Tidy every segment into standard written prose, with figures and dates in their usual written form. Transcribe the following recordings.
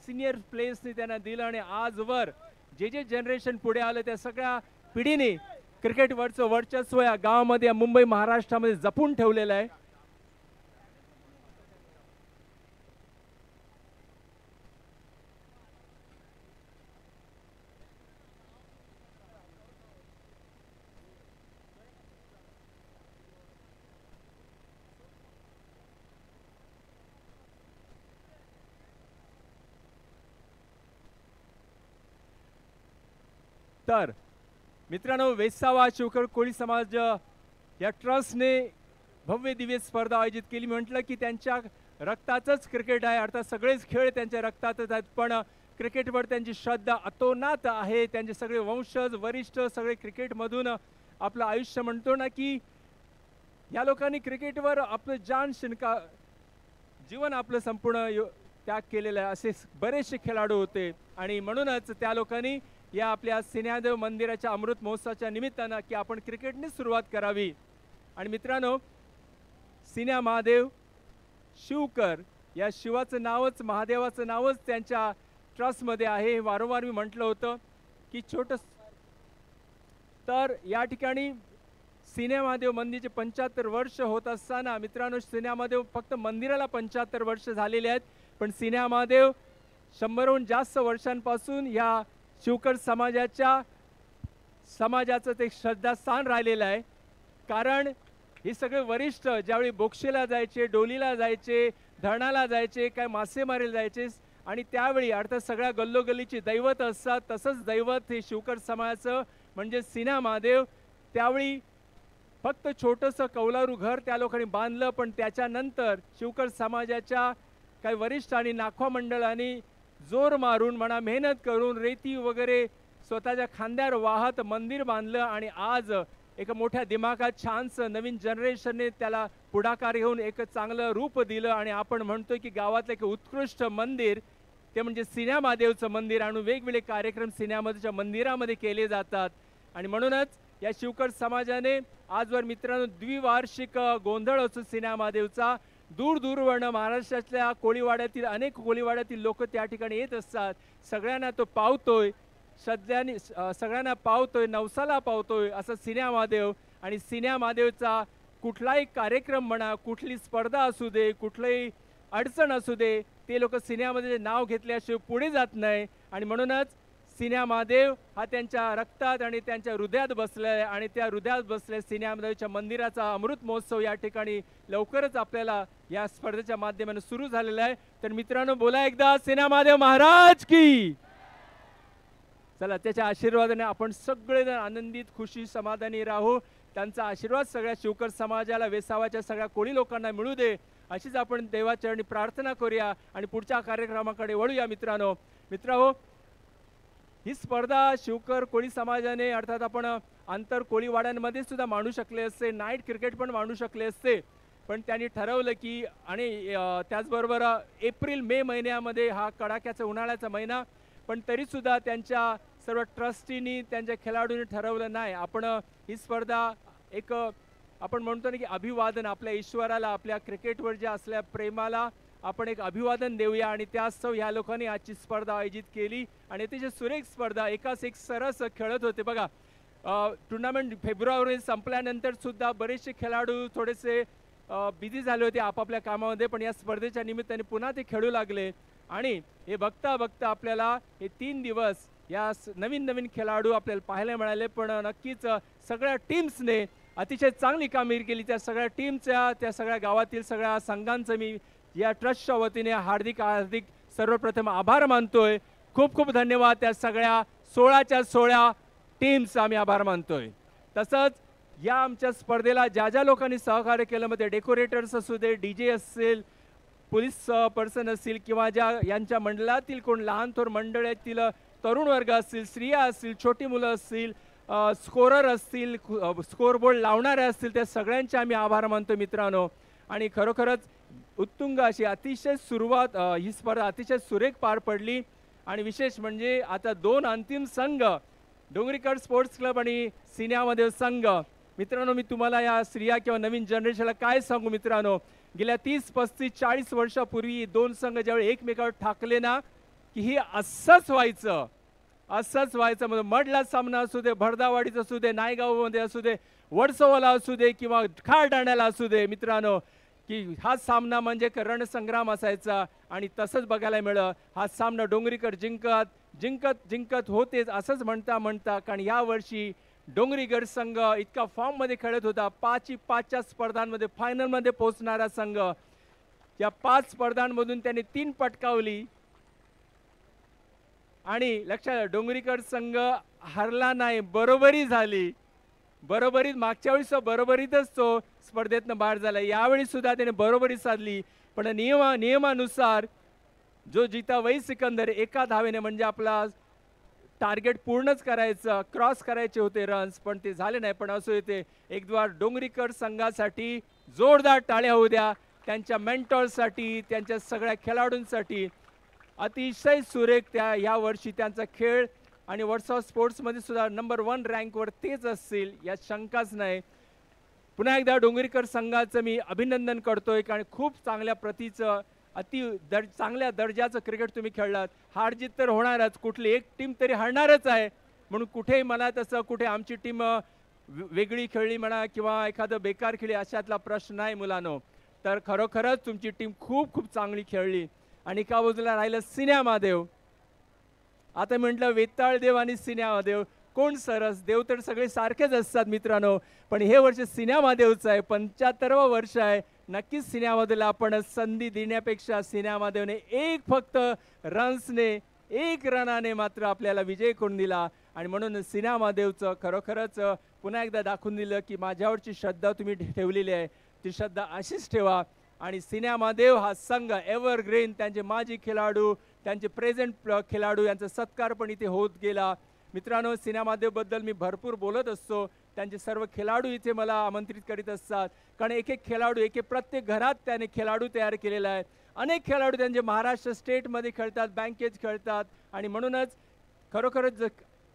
Senior प्लेयर्सनी त्यांना दिलं आणि आजवर जे जनरेशन पुढे आलं त्या सगळ्या पिढीने क्रिकेटवरचं वर्चस्व या गावामध्ये मुंबई महाराष्ट्रामध्ये जपून ठेवलेलं आहे. तर मित्रांनो, वेसावा शिवकर कोळी समाज या ट्रस्टने भव्य दिव्य स्पर्धा आयोजित केली. म्हटलं की त्यांच्या रक्तातच क्रिकेट आहे, अर्थात सगळेच खेळ त्यांच्या रक्तातच आहेत, पण क्रिकेटवर त्यांची श्रद्धा अतोनात आहे. त्यांचे सगळे वंशज वरिष्ठ सगळे क्रिकेटमधून आपलं आयुष्य म्हणतो ना की या लोकांनी क्रिकेटवर आपलं जान शिनका जीवन आपलं संपूर्ण त्याग केलेलं आहे. असे बरेचसे खेळाडू होते आणि म्हणूनच त्या लोकांनी या आपल्या सिन्यादेव मंदिराच्या अमृत महोत्सवाच्या निमित्तानं की आपण क्रिकेटने सुरुवात करावी. आणि मित्रांनो, सिन्या महादेव शिवकर या शिवाचं नावच महादेवाचं नावच त्यांच्या ट्रस्टमध्ये आहे. वारंवार मी म्हटलं होतं की छोटं. तर या ठिकाणी सिन्या महादेव मंदिरचे 75 वर्ष होत असताना मित्रांनो, सिन्या महादेव फक्त मंदिराला 75 वर्ष झालेले आहेत, पण सिन्या महादेव 100हून जास्त वर्षांपासून या शिवकर समाजाचं ते श्रद्धास्थान राहिलेलं आहे. कारण हे सगळे वरिष्ठ ज्यावेळी बोक्षेला जायचे, डोलीला जायचे, धरणाला जायचे, काय मासेमारीला जायचे आणि त्यावेळी अर्थात सगळ्या गल्लोगल्लीची दैवत असतात, तसंच दैवत हे शिवकर समाजाचं म्हणजे सिन्या महादेव. त्यावेळी फक्त छोटंसं कौलारू घर त्या लोकांनी बांधलं, पण त्याच्यानंतर शिवकर समाजाच्या काही वरिष्ठ आणि नाखवा मंडळांनी जोर मारून म्हणा मेहनत करून रेती वगैरे स्वतःच्या खांद्यावर वाहत मंदिर बांधलं आणि आज एक मोठ्या दिमागात छानसं नवीन जनरेशनने त्याला पुढाकार घेऊन एक चांगलं रूप दिलं आणि आपण म्हणतोय की गावातलं एक उत्कृष्ट मंदिर ते म्हणजे सिन्या महादेवचं मंदिर आणि वेगवेगळे कार्यक्रम सिन्या महादेवच्या मंदिरामध्ये केले जातात. आणि म्हणूनच या शिवकर समाजाने आजवर मित्रांनो द्विवार्षिक गोंधळ असतो सिन्या महादेवचा. दूर दूरवरनं महाराष्ट्रातल्या कोळीवाड्यातील अनेक कोळीवाड्यातील लोक त्या ठिकाणी येत असतात. सगळ्यांना तो पावतोय, श्रद्धेने सगळ्यांना पावतोय, नवसाला पावतोय असं सिन्या महादेव. आणि सिन्या महादेवचा कुठलाही कार्यक्रम म्हणा, कुठली स्पर्धा असू दे, कुठलीही अडचण असू दे, ते लोक सिन्यामध्ये नाव घेतल्याशिवाय पुढे जात नाही. आणि म्हणूनच सिन्या महादेव हा त्यांच्या रक्तात आणि त्यांच्या हृदयात बसलाय आणि त्या हृदयात बसल्या सिन्या महादेवच्या मंदिराचा अमृत महोत्सव या ठिकाणी लवकरच आपल्याला या स्पर्धेच्या माध्यमाने सुरू झालेला आहे. तर मित्रांनो, बोला एकदा सिन्या महादेव महाराज की. चला, त्याच्या आशीर्वादाने आपण सगळेजण आनंदित खुशी समाधानी राहू. त्यांचा आशीर्वाद सगळ्या शिवकर समाजाला, वेसावाच्या सगळ्या कोळी लोकांना मिळू दे अशीच आपण देवाचरणी प्रार्थना करूया आणि पुढच्या कार्यक्रमाकडे वळूया. मित्रांनो, ही स्पर्धा शिवकर कोळी समाजाने अर्थात आपण आंतर कोळीवाड्यांमध्ये सुद्धा मांडू शकले असते, नाईट क्रिकेट पण मांडू शकले असते, पण त्यांनी ठरवलं की आणि त्याचबरोबर एप्रिल मे महिन्यामध्ये हा कडाक्याचा उन्हाळ्याचा महिना, पण तरीसुद्धा त्यांच्या सर्व ट्रस्टींनी त्यांच्या खेळाडूंनी ठरवलं नाही, आपण ही स्पर्धा एक आपण म्हणतो ना की अभिवादन आपल्या ईश्वराला, आपल्या क्रिकेटवर जे असल्या प्रेमाला आपण एक अभिवादन देऊया. आणि त्यास्तव ह्या लोकांनी आजची स्पर्धा आयोजित केली आणि अतिशय सुरेख स्पर्धा एकाच एक सरस खेळत होते. बघा, टुर्नामेंट फेब्रुवारी संपल्यानंतर सुद्धा बरेचसे खेळाडू थोडेसे बिझी झाले होते आपापल्या कामामध्ये, पण या स्पर्धेच्या निमित्ताने पुन्हा ते खेळू लागले. आणि हे बघता बघता आपल्याला हे 3 दिवस या नवीन खेळाडू आपल्याला पाहायला मिळाले. पण नक्कीच सगळ्या टीम्सने अतिशय चांगली कामगिरी केली. त्या सगळ्या टीमच्या, त्या सगळ्या गावातील सगळ्या संघांचं मी या ट्रस्टच्या वतीने हार्दिक सर्वप्रथम आभार मानतोय. खूप खूप धन्यवाद. त्या सगळ्या 16च्या 16 टीम्स आम्ही आभार मानतोय. तसंच या आमच्या स्पर्धेला ज्या लोकांनी सहकार्य केलं, मध्ये डेकोरेटर्स असू दे, DJ असेल, पोलीस पर्सन असतील किंवा यांच्या मंडळातील कोण लहान थोर मंडळातील तरुण वर्ग असतील, स्त्रिया असतील, छोटी मुलं असतील, स्कोरर असतील, स्कोरबोर्ड लावणारे असतील, त्या सगळ्यांचे आम्ही आभार मानतो मित्रांनो. आणि खरोखरच उत्तुंग अशी अतिशय सुरुवात, ही स्पर्धा अतिशय सुरेख पार पडली. आणि विशेष म्हणजे आता 2 अंतिम संघ, डोंगरीकर स्पोर्ट्स क्लब आणि सिन्या महादेव संघ. मित्रांनो, मी तुम्हाला या स्त्रिया किंवा नवीन जनरेशनला काय सांगू मित्रांनो, गेल्या 30, 35, 40 वर्षापूर्वी 2 संघ ज्यावेळी एकमेकावर ठाकले ना, की ही असंच व्हायचं, असंच व्हायचं. म्हणजे मडला सामना असू दे, भरदावाडीचा असू दे, नायगावमध्ये असू दे, वडसोवाला असू दे किंवा खारदाण्याला असू दे मित्रांनो, की हा सामना म्हणजे एक रणसंग्राम असायचा. आणि तसंच बघायला मिळलं. हा सामना डोंगरीकर जिंकत जिंकत जिंकत होतेच असंच म्हणता म्हणता, कारण यावर्षी डोंगरीगड संघ इतका फॉर्ममध्ये खेळत होता. 5च्या स्पर्धांमध्ये फायनलमध्ये पोहोचणारा संघ. या 5 स्पर्धांमधून त्यांनी 3 पटकावली. आणि लक्षात, डोंगरीकर संघ हरला नाही, बरोबरी झाली. बरोबरीत मागच्या वेळेस बरोबरीतच तो स्पर्धेतनं बाहेर झाला. यावेळी सुद्धा त्याने बरोबरी साधली. पण नियमानुसार जो जिता वही सिकंदर एका धावेने, म्हणजे आपला टार्गेट पूर्णच करायचं, क्रॉस करायचे होते रन्स, पण ते झाले नाही. पण असो येते एक द्वार डोंगरीकर संघासाठी जोरदार टाळ्या होऊ द्या. त्यांच्या मेंटॉरसाठी, त्यांच्या सगळ्या खेळाडूंसाठी अतिशय सुरेख त्या या वर्षी त्यांचा खेळ. आणि वर्सॉ स्पोर्ट्समध्ये सुद्धा नंबर 1 रँकवर तेच असतील यात शंकाच नाही. पुन्हा एकदा डोंगरीकर संघाचं मी अभिनंदन करतोय, कारण खूप चांगल्या प्रतीचं चांगल्या दर्जाचं क्रिकेट तुम्ही खेळलात. हारजीत तर होणारच, कुठली एक टीम तरी हरणारच आहे. म्हणून कुठेही मला तसं कुठे आमची टीम वेगळी खेळली म्हणा किंवा एखादं बेकार खेळली अशातला प्रश्न नाही मुलांनो. तर खरोखरच तुमची टीम खूप खूप चांगली खेळली. आणि एका बाजूला राहिलं सिन्या महादेव. आता म्हटलं वेताळ देव आणि सिन्या महादेव कोण सरस, देव तर सगळे सारखेच असतात मित्रांनो. पण हे वर्ष सिन्या महादेवचं आहे, 75वं वर्ष आहे. नक्कीच सिन्या महादेवला आपण संधी देण्यापेक्षा सिन्या महादेवने फक्त रन्सने 1 रनाने मात्र आपल्याला विजय करून दिला. आणि म्हणून सिन्या महादेवचं खरोखरच पुन्हा एकदा दाखवून दिलं की माझ्यावरची श्रद्धा तुम्ही ठेवलेली आहे, ती श्रद्धा अशीच ठेवा. आणि सिन्या महादेव हा संघ एव्हरग्रीन, त्यांचे माजी खेळाडू, त्यांचे प्रेझेंट खेळाडू यांचा सत्कार पण इथे होत गेला. मित्रांनो, सिन्या महादेवबद्दल मी भरपूर बोलत असतो. त्यांचे सर्व खेळाडू इथे मला आमंत्रित करीत असतात, कारण एक एक खेळाडू प्रत्येक घरात त्याने खेळाडू तयार केलेला आहे. अनेक खेळाडू त्यांचे महाराष्ट्र स्टेटमध्ये खेळतात, बँकेत खेळतात. आणि म्हणूनच खरोखरच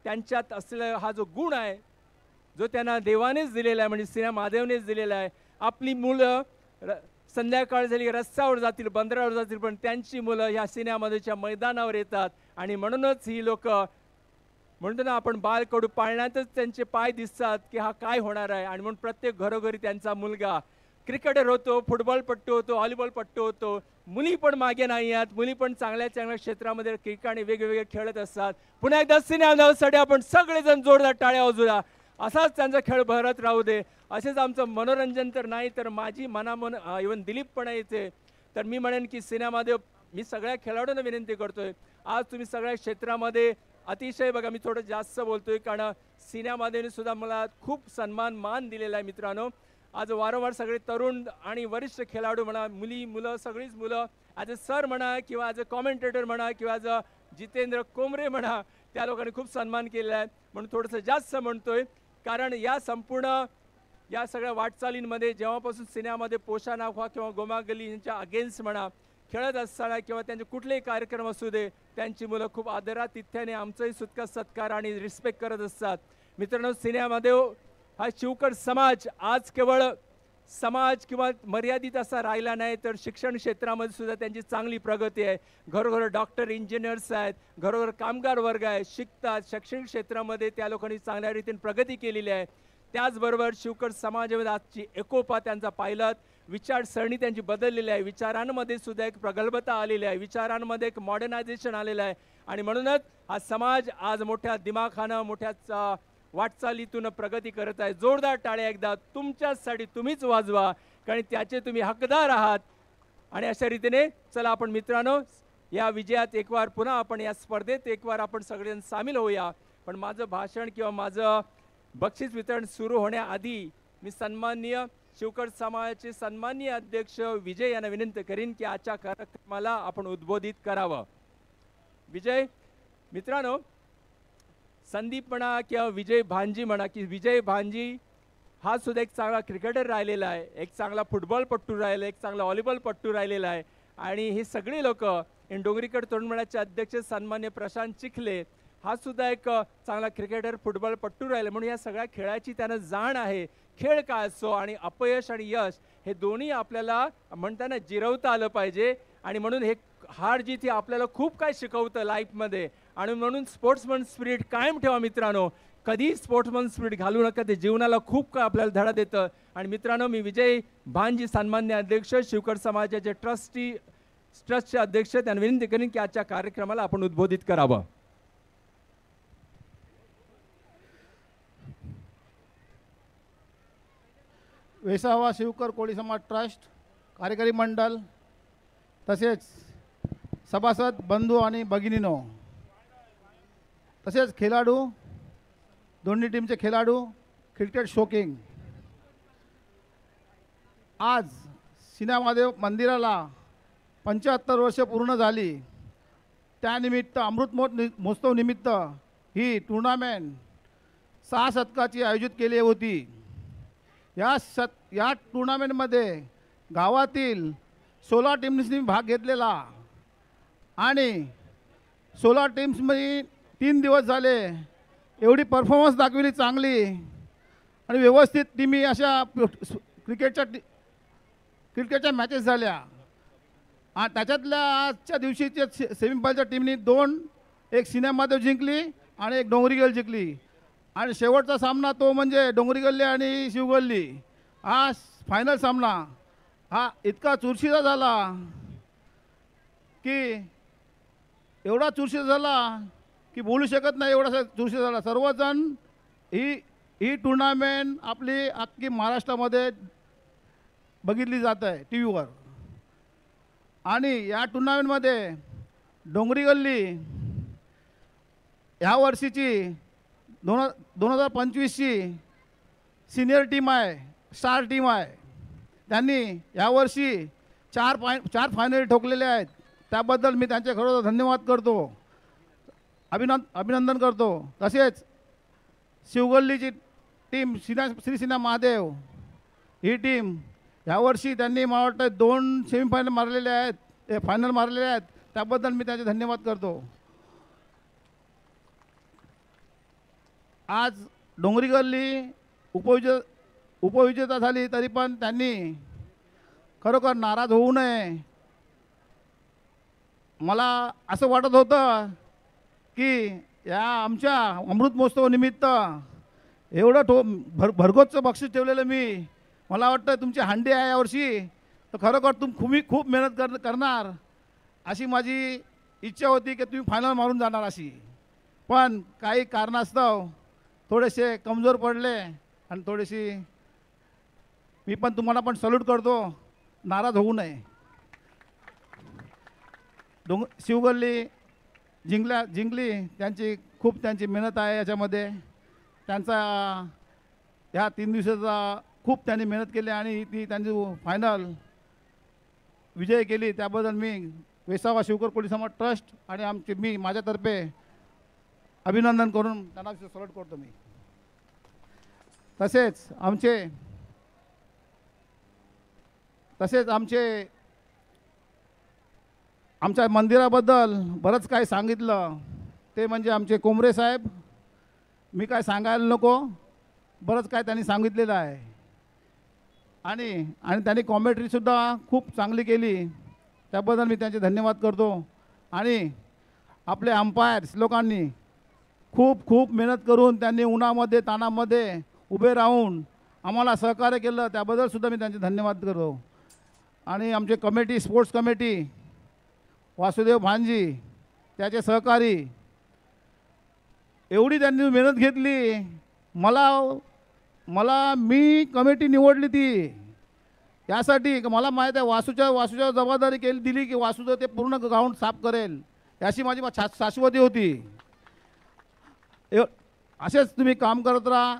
त्यांच्यात असलेला हा जो गुण आहे, जो त्यांना देवानेच दिलेला आहे, म्हणजे सिन्या महादेवनेच दिलेला आहे. आपली मुलं संध्याकाळ झाली रस्त्यावर जातील, बंदरावर जातील, पण त्यांची मुलं ह्या सिन्या महादेवच्या मैदानावर येतात. आणि म्हणूनच ही लोक म्हणतो ना आपण बालकडू पाळण्यातच त्यांचे पाय दिसतात की हा काय होणार आहे. आणि म्हणून प्रत्येक घरोघरी त्यांचा मुलगा क्रिकेटर होतो, फुटबॉलपट्टू होतो, व्हॉलीबॉलपट्टू होतो. मुली पण मागे नाही आहेत, मुली पण चांगल्या चांगल्या क्षेत्रामध्ये क्रिकेट आणि वेगवेगळे खेळत असतात. पुन्हा एकदा सिन्या महादेवसाठी आपण सगळेजण जोरदार टाळ्या वाजवूया. असाच त्यांचा खेळ भरत राहू दे. असेच आमचं मनोरंजन तर नाही तर माझी मनामन इव्हन दिलीप पण येते. तर मी म्हणेन की सिन्या महादेव, मी सगळ्या खेळाडूंना विनंती करतोय, आज तुम्ही सगळ्या क्षेत्रामध्ये अतिशय बघा, मी थोडं जास्त बोलतोय कारण सिन्या महादेवने सुद्धा मला खूप मान दिलेला आहे मित्रांनो. आज वारंवार सगळे तरुण आणि वरिष्ठ खेळाडू म्हणा, मुलं सगळीच मुलं ॲज अ सर म्हणा किंवा ॲज अ कॉमेंटेटर म्हणा किंवा ॲज अ जितेंद्र कोमरे म्हणा, त्या लोकांनी खूप सन्मान केलेला आहे. म्हणून थोडंसं जास्त म्हणतोय, कारण या संपूर्ण या सगळ्या वाटचालींमध्ये जेव्हापासून सिन्यामध्ये पोषा नाखवा किंवा गोमा गली यांच्या अगेन्स्ट म्हणा खेळत असताना किंवा त्यांचे कुठलेही कार्यक्रम असू दे, त्यांची मुलं खूप आदरातिथ्याने आमचंही सुटका सत्कार आणि रिस्पेक्ट करत असतात. मित्रांनो, सिन्या महादेव हा शिवकर समाज आज केवळ समाज किंवा मर्यादित असा राहिला नाही, तर शिक्षण क्षेत्रामध्ये सुद्धा त्यांची चांगली प्रगती आहे. घरोघर डॉक्टर, इंजिनियर्स आहेत, घरोघर कामगार वर्ग आहे, शिकतात. शैक्षणिक क्षेत्रामध्ये त्या लोकांनी चांगल्या रीतीने प्रगती केलेली आहे. त्याचबरोबर शिवकर समाजामध्ये आजची एकोपा त्यांचा पाहिलात, विचारसरणी त्यांची बदललेली आहे, विचारांमध्ये सुद्धा एक प्रगल्भता आलेली आहे, विचारांमध्ये एक मॉडर्नायझेशन आलेलं आहे. आणि म्हणूनच हा समाज आज मोठ्या दिमाखानं मोठ्या वाटचालीतून प्रगती करत आहे. जोरदार टाळ्या एकदा तुमच्यासाठी तुम्हीच वाजवा, कारण त्याचे तुम्ही हकदार आहात. आणि अशा रीतीने चला आपण मित्रांनो या विजयात एकवार पुन्हा आपण या स्पर्धेत एकवार आपण सगळेजण सामील होऊया. पण माझं भाषण किंवा माझं बक्षीस वितरण सुरू होण्याआधी मी सन्माननीय शिवकर समाजाचे सन्माननीय अध्यक्ष विजय यांना विनंती करीन की आजच्या कार्यक्रमाला आपण उद्बोधित करावं. विजय, मित्रांनो, संदीप म्हणा किंवा विजय भांजी म्हणा, की विजय भांजी हा सुद्धा एक चांगला क्रिकेटर राहिलेला आहे, एक चांगला फुटबॉलपट्टू राहिला, एक चांगला व्हॉलीबॉलपट्टू राहिलेला आहे. आणि हे सगळे लोक डोंगरीकर तरुण मंडळाचे अध्यक्ष सन्मान्य प्रशांत चिखले हा सुद्धा एक चांगला क्रिकेटर फुटबॉलपट्टू राहिला. म्हणून या सगळ्या खेळाची त्यांना जाण आहे. खेळ काय असो आणि अपयश आणि यश हे दोन्ही आपल्याला म्हणताना जिरवता आलं पाहिजे. आणि म्हणून हे हार जीत ही आपल्याला खूप काय शिकवतं लाईफमध्ये आणि म्हणून स्पोर्ट्समन स्पिरिट कायम ठेवा मित्रांनो. कधी स्पोर्ट्समन स्पिरिट घालू नका, ते जीवनाला खूप काय आपल्याला धडा देतं. आणि मित्रांनो, मी विजय भानजी सन्मान्य अध्यक्ष शिवकर समाजाचे ट्रस्टचे अध्यक्ष त्यांना विनंती करेन की आजच्या कार्यक्रमाला आपण उद्बोधित करावं. वेसावा शिवकर कोळी समाज ट्रस्ट कार्यकारी मंडळ तसेच सभासद बंधू आणि भगिनीनो, तसेच खेळाडू, दोन्ही टीमचे खेळाडू, क्रिकेट शौकीन, आज सिनेमादेव मंदिराला 75 वर्ष पूर्ण झाली. त्यानिमित्त अमृत महोत्सव निमित्त ही टुर्नामेंट 6 शतकाची आयोजित केली होती. या टुर्नामेंटमध्ये गावातील 16 टीम्सनी भाग घेतलेला आणि 16 टीम्समध्ये 3 दिवस झाले एवढी परफॉर्मन्स दाखविली चांगली आणि व्यवस्थित टीमी अशा क्रिकेटच्या मॅचेस झाल्या. आणि त्याच्यातल्या आजच्या दिवशीच्या सेमीफायनलच्या टीमनी 2, एक सिनेमादेव जिंकली आणि एक डोंगरी गर्ल जिंकली. आणि शेवटचा सामना तो म्हणजे डोंगरी गल्ली आणि शिवगल्ली. हा फायनल सामना हा इतका चुरशीचा झाला की एवढा चुरशीचा झाला की बोलू शकत नाही, एवढा चुरशीचा झाला. सर्वजण ही टुर्नामेंट आपली अख्खी महाराष्ट्रामध्ये बघितली जात आहे टी व्हीवर. आणि या टुर्नामेंटमध्ये डोंगरी गल्ली ह्या वर्षीची 2025ची सिनियर टीम आहे, स्टार टीम आहे. त्यांनी यावर्षी 4 फायनल ठोकलेले आहेत. त्याबद्दल मी त्यांचे खरोखर धन्यवाद करतो, अभिनंदन करतो. तसेच शिवगल्लीची टीम श्री सिन्हा महादेव ही टीम यावर्षी त्यांनी मला वाटतं 2 सेमीफायनल मारलेले आहेत, फायनल मारलेले आहेत. त्याबद्दल मी त्यांचे धन्यवाद करतो. आज डोंगरी गल्ली उपविजेता झाली तरी पण त्यांनी खरोखर नाराज होऊ नये. मला असं वाटत होतं की या आमच्या अमृत महोत्सवानिमित्त एवढं भरघोसचं बक्षीस ठेवलेलं मला वाटतं तुमची हंडी आहे यावर्षी, तर खरोखर खूप मेहनत करणार अशी माझी इच्छा होती की तुम्ही फायनल मारून जाणार अशी. पण काही कारणास्तव थोडेसे कमजोर पडले आणि थोडीशी मी पण तुम्हाला पण सल्यूट करतो, नाराज होऊ नये. शिवगल्ली जिंकली, त्यांची मेहनत आहे याच्यामध्ये. त्यांचा ह्या 3 दिवसाचा खूप त्यांनी मेहनत केली आणि ती त्यांची फायनल विजय केली. त्याबद्दल मी वेसावा शिवकर कोळी समाज ट्रस्ट आणि मी माझ्यातर्फे अभिनंदन करून त्यांना सल्यूट करतो मी. तसेच आमच्या मंदिराबद्दल बरंच काय सांगितलं, ते म्हणजे आमचे कोमरे साहेब. मी काय सांगायला नको, बरंच काय त्यांनी सांगितलेलं आहे. आणि त्यांनी कॉमेंट्रीसुद्धा खूप चांगली केली, त्याबद्दल मी त्यांचे धन्यवाद करतो. आणि आपले अंपायर्स लोकांनी खूप मेहनत करून त्यांनी उन्हामध्ये ताणामध्ये उभे राहून आम्हाला सहकार्य केलं, त्याबद्दलसुद्धा मी त्यांचे धन्यवाद करतो. आणि आमचे कमिटी, स्पोर्ट्स कमिटी, वासुदेव भानजी, त्याचे सहकारी, एवढी त्यांनी मेहनत घेतली. मी कमिटी निवडली ती यासाठी की मला माहीत आहे वासूच्या जबाबदारी दिली की वासूचं ते पूर्ण ग्राउंड साफ करेल, याची माझी शाश्वती होती. असेच तुम्ही काम करत राहा.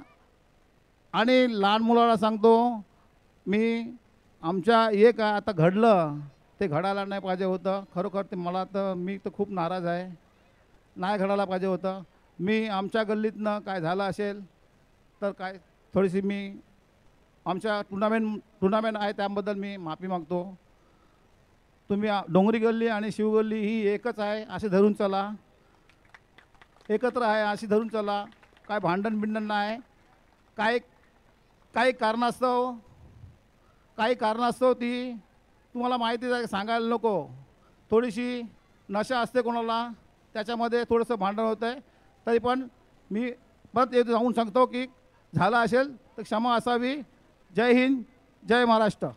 आणि लहान मुलाला सांगतो मी, आमच्या एक आता घडलं ते घडायला नाही पाहिजे होतं. खरोखर ते मी तर खूप नाराज आहे, नाही घडायला पाहिजे होतं. मी आमच्या गल्लीतनं काय झालं असेल तर काय थोडीशी मी आमच्या टुर्नामेंट आहे त्याबद्दल मी माफी मागतो. तुम्ही डोंगरी गल्ली आणि शिवगल्ली ही एकच आहे असे धरून चला, एकत्र आहे अशी धरून चला. काय भांडण नाही. काही कारणास्तव ती तुम्हाला माहितीच आहे, सांगायला नको. थोडीशी नशा असते कोणाला, त्याच्यामध्ये थोडंसं भांडण होतं आहे. तरी पण मी परत येतो जाऊन सांगतो की झालं असेल तर क्षमा असावी. जय हिंद, जय महाराष्ट्र.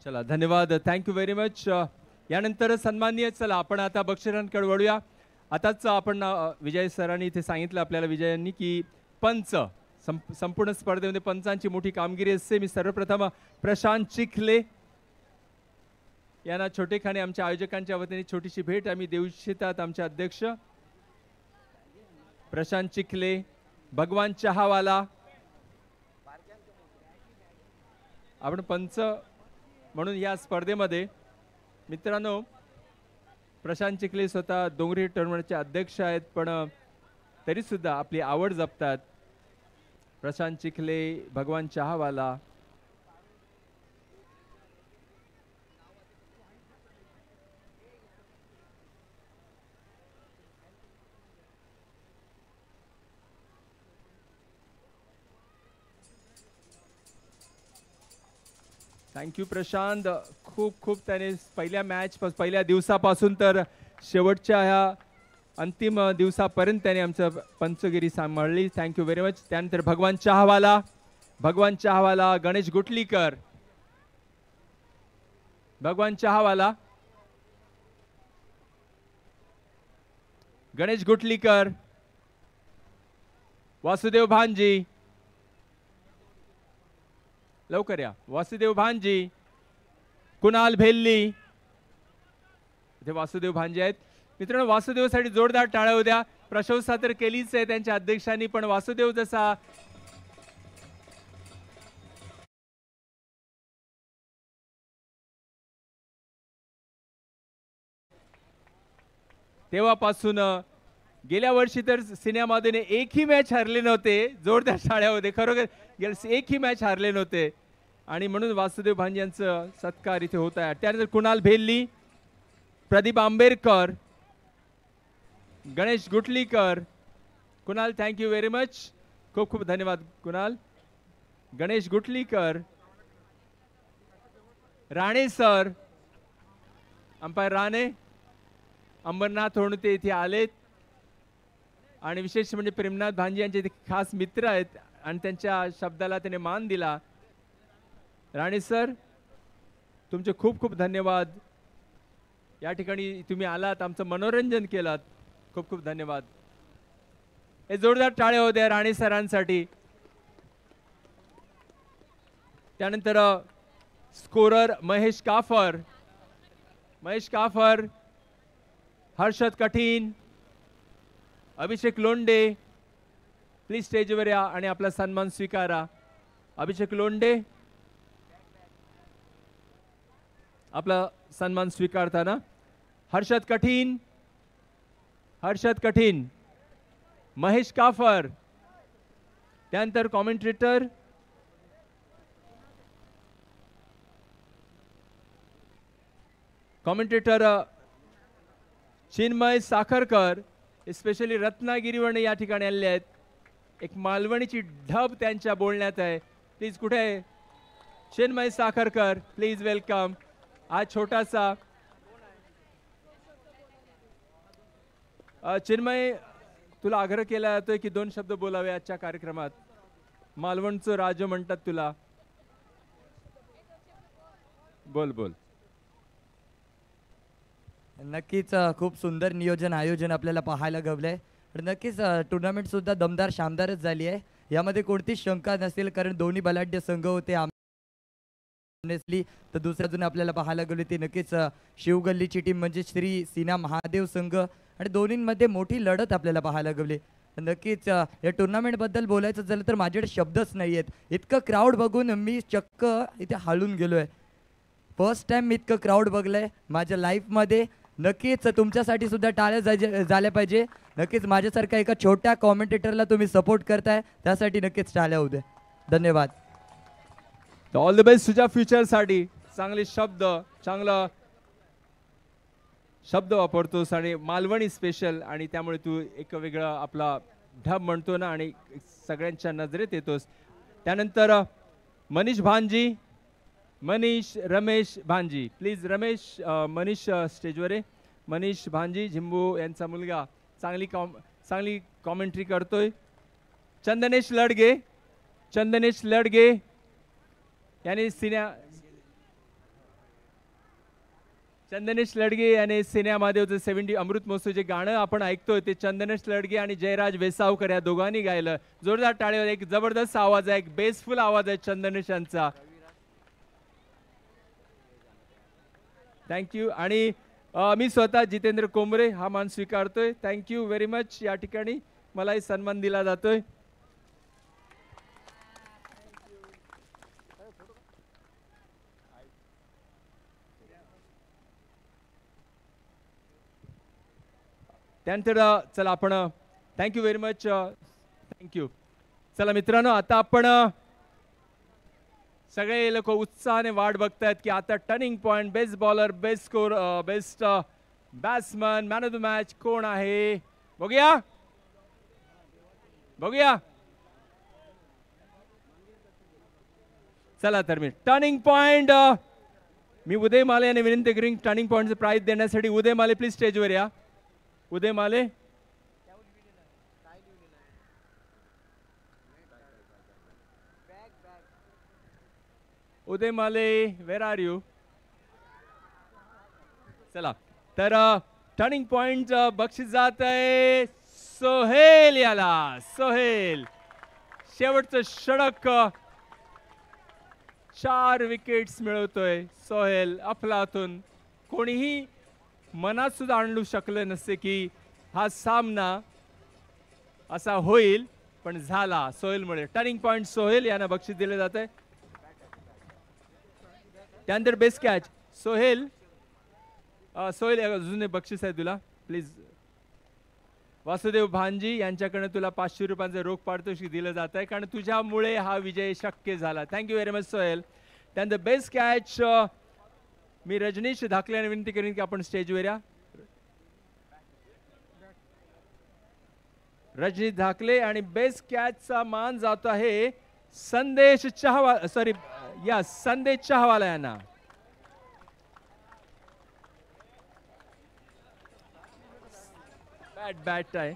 चला धन्यवाद, थँक्यू व्हेरी मच. यानंतर सन्माननीय, चला आपण आता बक्षिसांकडे वळूया. आताच आपण विजय सरांनी इथे सांगितलं आपल्याला, विजयांनी, की पंच संपूर्ण स्पर्धेमध्ये पंचांची मोठी कामगिरी असते. मी सर्वप्रथम प्रशांत चिखले यांना छोटेखाने आमच्या आयोजकांच्या वतीने छोटीशी भेट आम्ही देऊ इच्छितात. आमचे अध्यक्ष प्रशांत चिखले, भगवान चहावाला, आपण पंच म्हणून या स्पर्धेमध्ये. मित्रांनो, प्रशांत चिखले स्वतः डोंगरी टुर्नामेंटचे अध्यक्ष आहेत, पण तरी सुद्धा आपली आवड जपतात. प्रशांत चिखले, भगवान चहावाला, थँक्यू प्रशांत. खूप खूप त्याने पहिल्या दिवसापासून तर शेवटच्या ह्या अंतिम दिवसापर्यंत त्याने आमचं पंचगिरी सांभाळली. Thank you very much. त्यानंतर भगवान चहावाला, गणेश गुटलीकर, भगवान चहावाला, गणेश गुटलीकर, वासुदेव भांजी, लवकर या, वासुदेव भांजी, कुणाल भेल्ली, इथे वासुदेव भांजी आहेत. मित्रांनो, वासुदेवसाठी जोरदार टाळ्या होऊ द्या. प्रशंसा तर केलीच आहे त्यांच्या अध्यक्षांनी, पण वासुदेव जसा तेव्हापासून गेल्या वर्षी तर सिनेमामध्ये एकही मॅच हरले नव्हते. जोरदार टाळ्या होते, खरोखर एकही मॅच हरले नव्हते, आणि म्हणून वासुदेव भांजी यांचं सत्कार इथे होत आहे. त्यानंतर Kunal Bhelli, Pradeep Ambedkar, Ganesh Gutlikar. Kunal, thank you very much, खूप खूप धन्यवाद कुणाल. गणेश गुटलीकर, राणे सर, अंपायर राणे, अंबरनाथ होणते इथे आलेत, आणि विशेष म्हणजे प्रेमनाथ भांजी यांचे खास मित्र आहेत, आणि त्यांच्या शब्दाला त्याने मान दिला. राणे सर, तुमचे खूप खूप धन्यवाद. या ठिकाणी तुम्ही आलात, आमचं मनोरंजन केलात, खूप खूप धन्यवाद. हे जोरदार टाळ्या होत्या राणे सरांसाठी. त्यानंतर स्कोरर महेश काफर, हर्षद कठीण, अभिषेक लोंडे, प्लीज स्टेजवर या आणि आपला सन्मान स्वीकारा. अभिषेक लोंडे, आपला सन्मान स्वीकारताना. हर्षद कठीण, महेश काफर. त्यानंतर कॉमेंटेटर चिन्मय साखरकर, स्पेशली रत्नागिरीवरून या ठिकाणी आलेले आहेत. एक मालवणीची ढब त्यांच्या बोलण्यात आहे. प्लीज, कुठे आहे चिन्मय साखरकर, प्लीज वेलकम. आज छोटासा चिन्मय, तुला आग्रह केला जातोय की 2 शब्द बोलावे आजच्या कार्यक्रमात. मालवणचं राज म्हणतात तुला, बोल. नक्कीच खूप सुंदर आयोजन आपल्याला पाहायला गवलंय. नक्कीच टुर्नामेंट सुद्धा दमदार शानदारच झाली आहे, यामध्ये कोणतीच शंका नसेल, कारण दोन्ही बलाढ्य संघ होते. तर दुसऱ्या अजून आपल्याला पाहायला गेले ती नक्कीच शिवगल्लीची टीम म्हणजे श्री सीना महादेव संघ, आणि दोन्हींमध्ये मोठी लढत आपल्याला पाहायला गेली. नक्कीच या टुर्नामेंट बद्दल बोलायचं झालं तर माझ्याकडे शब्दच नाही आहेत. इतकं क्राऊड बघून मी चक्क इथे हालून गेलोय. फर्स्ट टाइम मी इतकं क्राऊड बघलंय माझ्या लाईफमध्ये. नक्कीच तुमच्यासाठी सुद्धा टाळ्या झाल्या पाहिजे. नक्कीच माझ्यासारख्या एका छोट्या कॉमेंटेटरला तुम्ही सपोर्ट करताय, त्यासाठी नक्कीच टाळ्या होऊ द्या. धन्यवाद. ऑल द बेस्ट तुझ्या फ्युचरसाठी. चांगला शब्द वापरतोस आणि मालवणी स्पेशल, आणि त्यामुळे तू एक वेगळा आपला ढब म्हणतो ना, आणि सगळ्यांच्या नजरेत येतोस. त्यानंतर मनीष भांजी, मनीष रमेश भांजी, प्लीज रमेश मनीष स्टेजवर आहे. मनीष भांजी झिंबू यांचा मुलगा चांगली कॉमेंट्री करतोय. चंदनेश लडगे, चंदनेश लडगे याने चंदनेश लडगे याने सिन्या महादेवचं 70 अमृत महोत्सव जे गाणं आपण ऐकतोय ते चंदनेश लडगे आणि जयराज वेसावकर या दोघांनी गायलं. जोरदार टाळ्या. एक जबरदस्त आवाज आहे, एक बेसफुल आवाज आहे चंदनेश यांचा. थँक्यू. आणि मी स्वतः जितेंद्र कोंबरे हा मान स्वीकारतोय. Thank you very much. या ठिकाणी मलाही सन्मान दिला जातोय. त्यानंतर चला आपण थँक्यू व्हेरी मच. थँक्यू. चला मित्रांनो, आता आपण सगळे लोक उत्साहाने वाट बघतायत की आता turning point, best bowler, best score, best batsman, man of the match कोण आहे. बघूया बघूया. चला तर मी टर्निंग पॉइंट, मी उदय माले यांना विनंती करीन टर्निंग पॉइंटचं प्राइज देण्यासाठी. उदय माले प्लीज स्टेजवर या. उदय माले. उदय माले, वेर आर यू. चला तर टर्निंग पॉइंट बक्षीस जात आहे सोहेल याला. सोहेल शेवटचं षटक, 4 विकेट्स मिळवतोय सोहेल. अफलातून कोणीही मनात सुद्धा आणू शकलं नसते की हा सामना असा होईल, पण झाला सोहेलमुळे. टर्निंग पॉइंट सोहेल यांना बक्षीस दिले जात आहे. त्यानंतर बेस्ट कॅच सोहेल. सोहेल अजून बक्षीस आहे तुला प्लीज. वासुदेव भांजी यांच्याकडे तुला 500 रुपयांचं रोख पारितोषिक दिलं जात आहे, कारण तुझ्यामुळे हा विजय शक्य झाला. Thank you very much Sohail. त्यानंतर बेस्ट कॅच मी रजनीश धाकले विनंती करीन की आपण स्टेजवर या. रजनीश धाकले. आणि बेस्ट कॅचचा मान जातो आहे संदेश चहावाला, सॉरी या संदेश चहावाला यांना. बॅट आहे.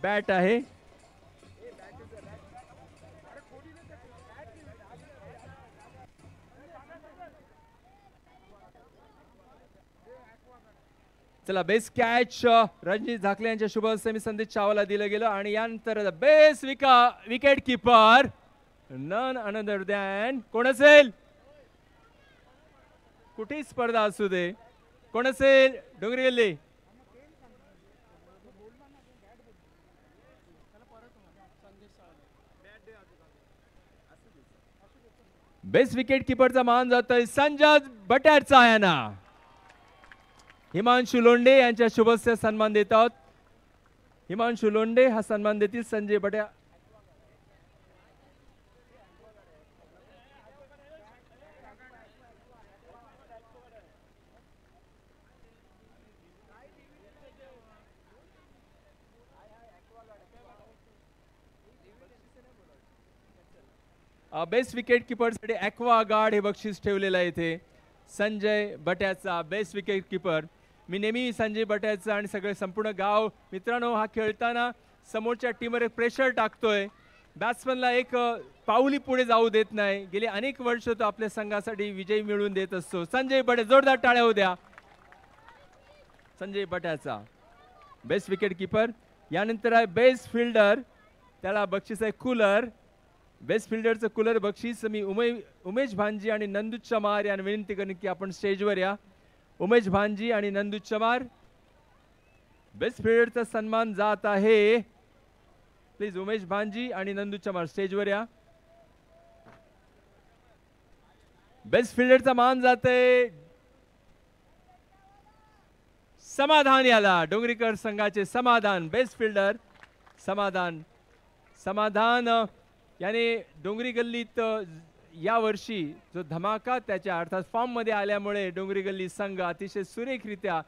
बॅट आहे. चला बेस्ट कॅच रणजित झाकले यांच्या शुभ हस्ते मी संदेश चावला दिलं गेलं. आणि यानंतर best wicket keeper none other than कोण असेल, कुठेही स्पर्धा असू दे, कोण असेल. डोंगरी गल्ली. बेस्ट विकेट कीपरचा मान जातोय संजय बट्याचा यांना. हिमांशु लोंढे यांच्या शुभस्य सन्मान देत आहोत. हिमांशु लोंढे हा सन्मान देतील Sanjay Batya. Best wicket keeper साठी ॲक्वा गार्ड हे बक्षीस ठेवलेलं आहे इथे. संजय बट्याचा बेस्ट विकेट कीपर. मी नेहमी संजय बट्याचा आणि सगळे संपूर्ण गाव मित्रांनो हा खेळताना समोरच्या टीमवर एक प्रेशर टाकतोय. बॅट्समनला एक पाऊली पुढे जाऊ देत नाही. गेले अनेक वर्ष तो आपल्या संघासाठी विजय मिळवून देत असतो. संजय बट्या, जोरदार टाळ्या होऊ द्या संजय बट्याचा. Best wicket keeper. यानंतर आहे बेस्ट फिल्डर, त्याला बक्षीस आहे कूलर. बेस्ट फिल्डरचं कूलर बक्षीस मी उमेश भांजी आणि नंदू चमार यांना विनंती करेन की आपण स्टेजवर या. उमेश भांजी आणि नंदू चमार. बेस्ट फिल्डरचा सन्मान जात आहे. प्लीज उमेश भांजी आणि नंदू चमार स्टेजवर या. बेस्ट फिल्डरचा मान जात आहे समाधान याला. डोंगरीकर संघाचे समाधान बेस्ट फिल्डर. समाधान याने डोंगरी गल्लीत या वर्षी जो धमाका त्याच्या अर्थात फॉर्म मध्ये आल्यामुळे डोंगरी गल्ली संघ अतिशय सुरेखरित्या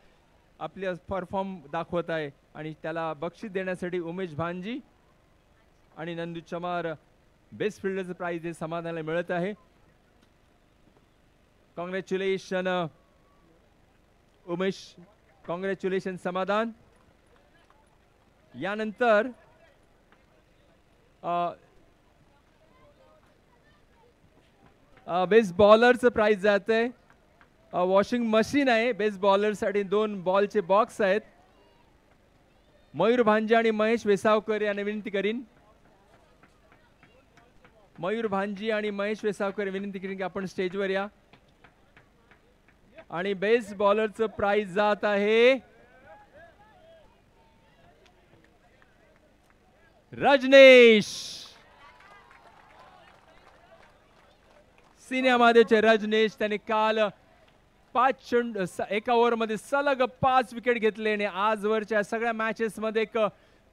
आपले परफॉर्म दाखवत आहे आणि त्याला बक्षीस देण्यासाठी उमेश भांजी आणि नंदू चमार बेस्ट फिल्डरचं प्राइज हे समाधानाला मिळत आहे. कॉंग्रॅच्युलेशन उमेश, कॉंग्रॅच्युलेशन समाधान. यानंतर बेस्ट बॉलरचं प्राइज जात आहे. वॉशिंग मशीन आहे बेस्ट बॉलरसाठी. 2 बॉलचे बॉक्स आहेत. मयूर भांजे आणि महेश वेसावकर यांना विनंती करीन. मयूर भांजी आणि महेश वेसावकर विनंती करीन की आपण स्टेजवर या. आणि बेस्ट बॉलरचं प्राइज जात आहे रजनीश. सिनेमादेचे रजनीश, त्याने काल 5 चेंडू एका ओव्हरमध्ये सलग 5 विकेट घेतले आणि आजवरच्या सगळ्या मॅचेस मध्ये एक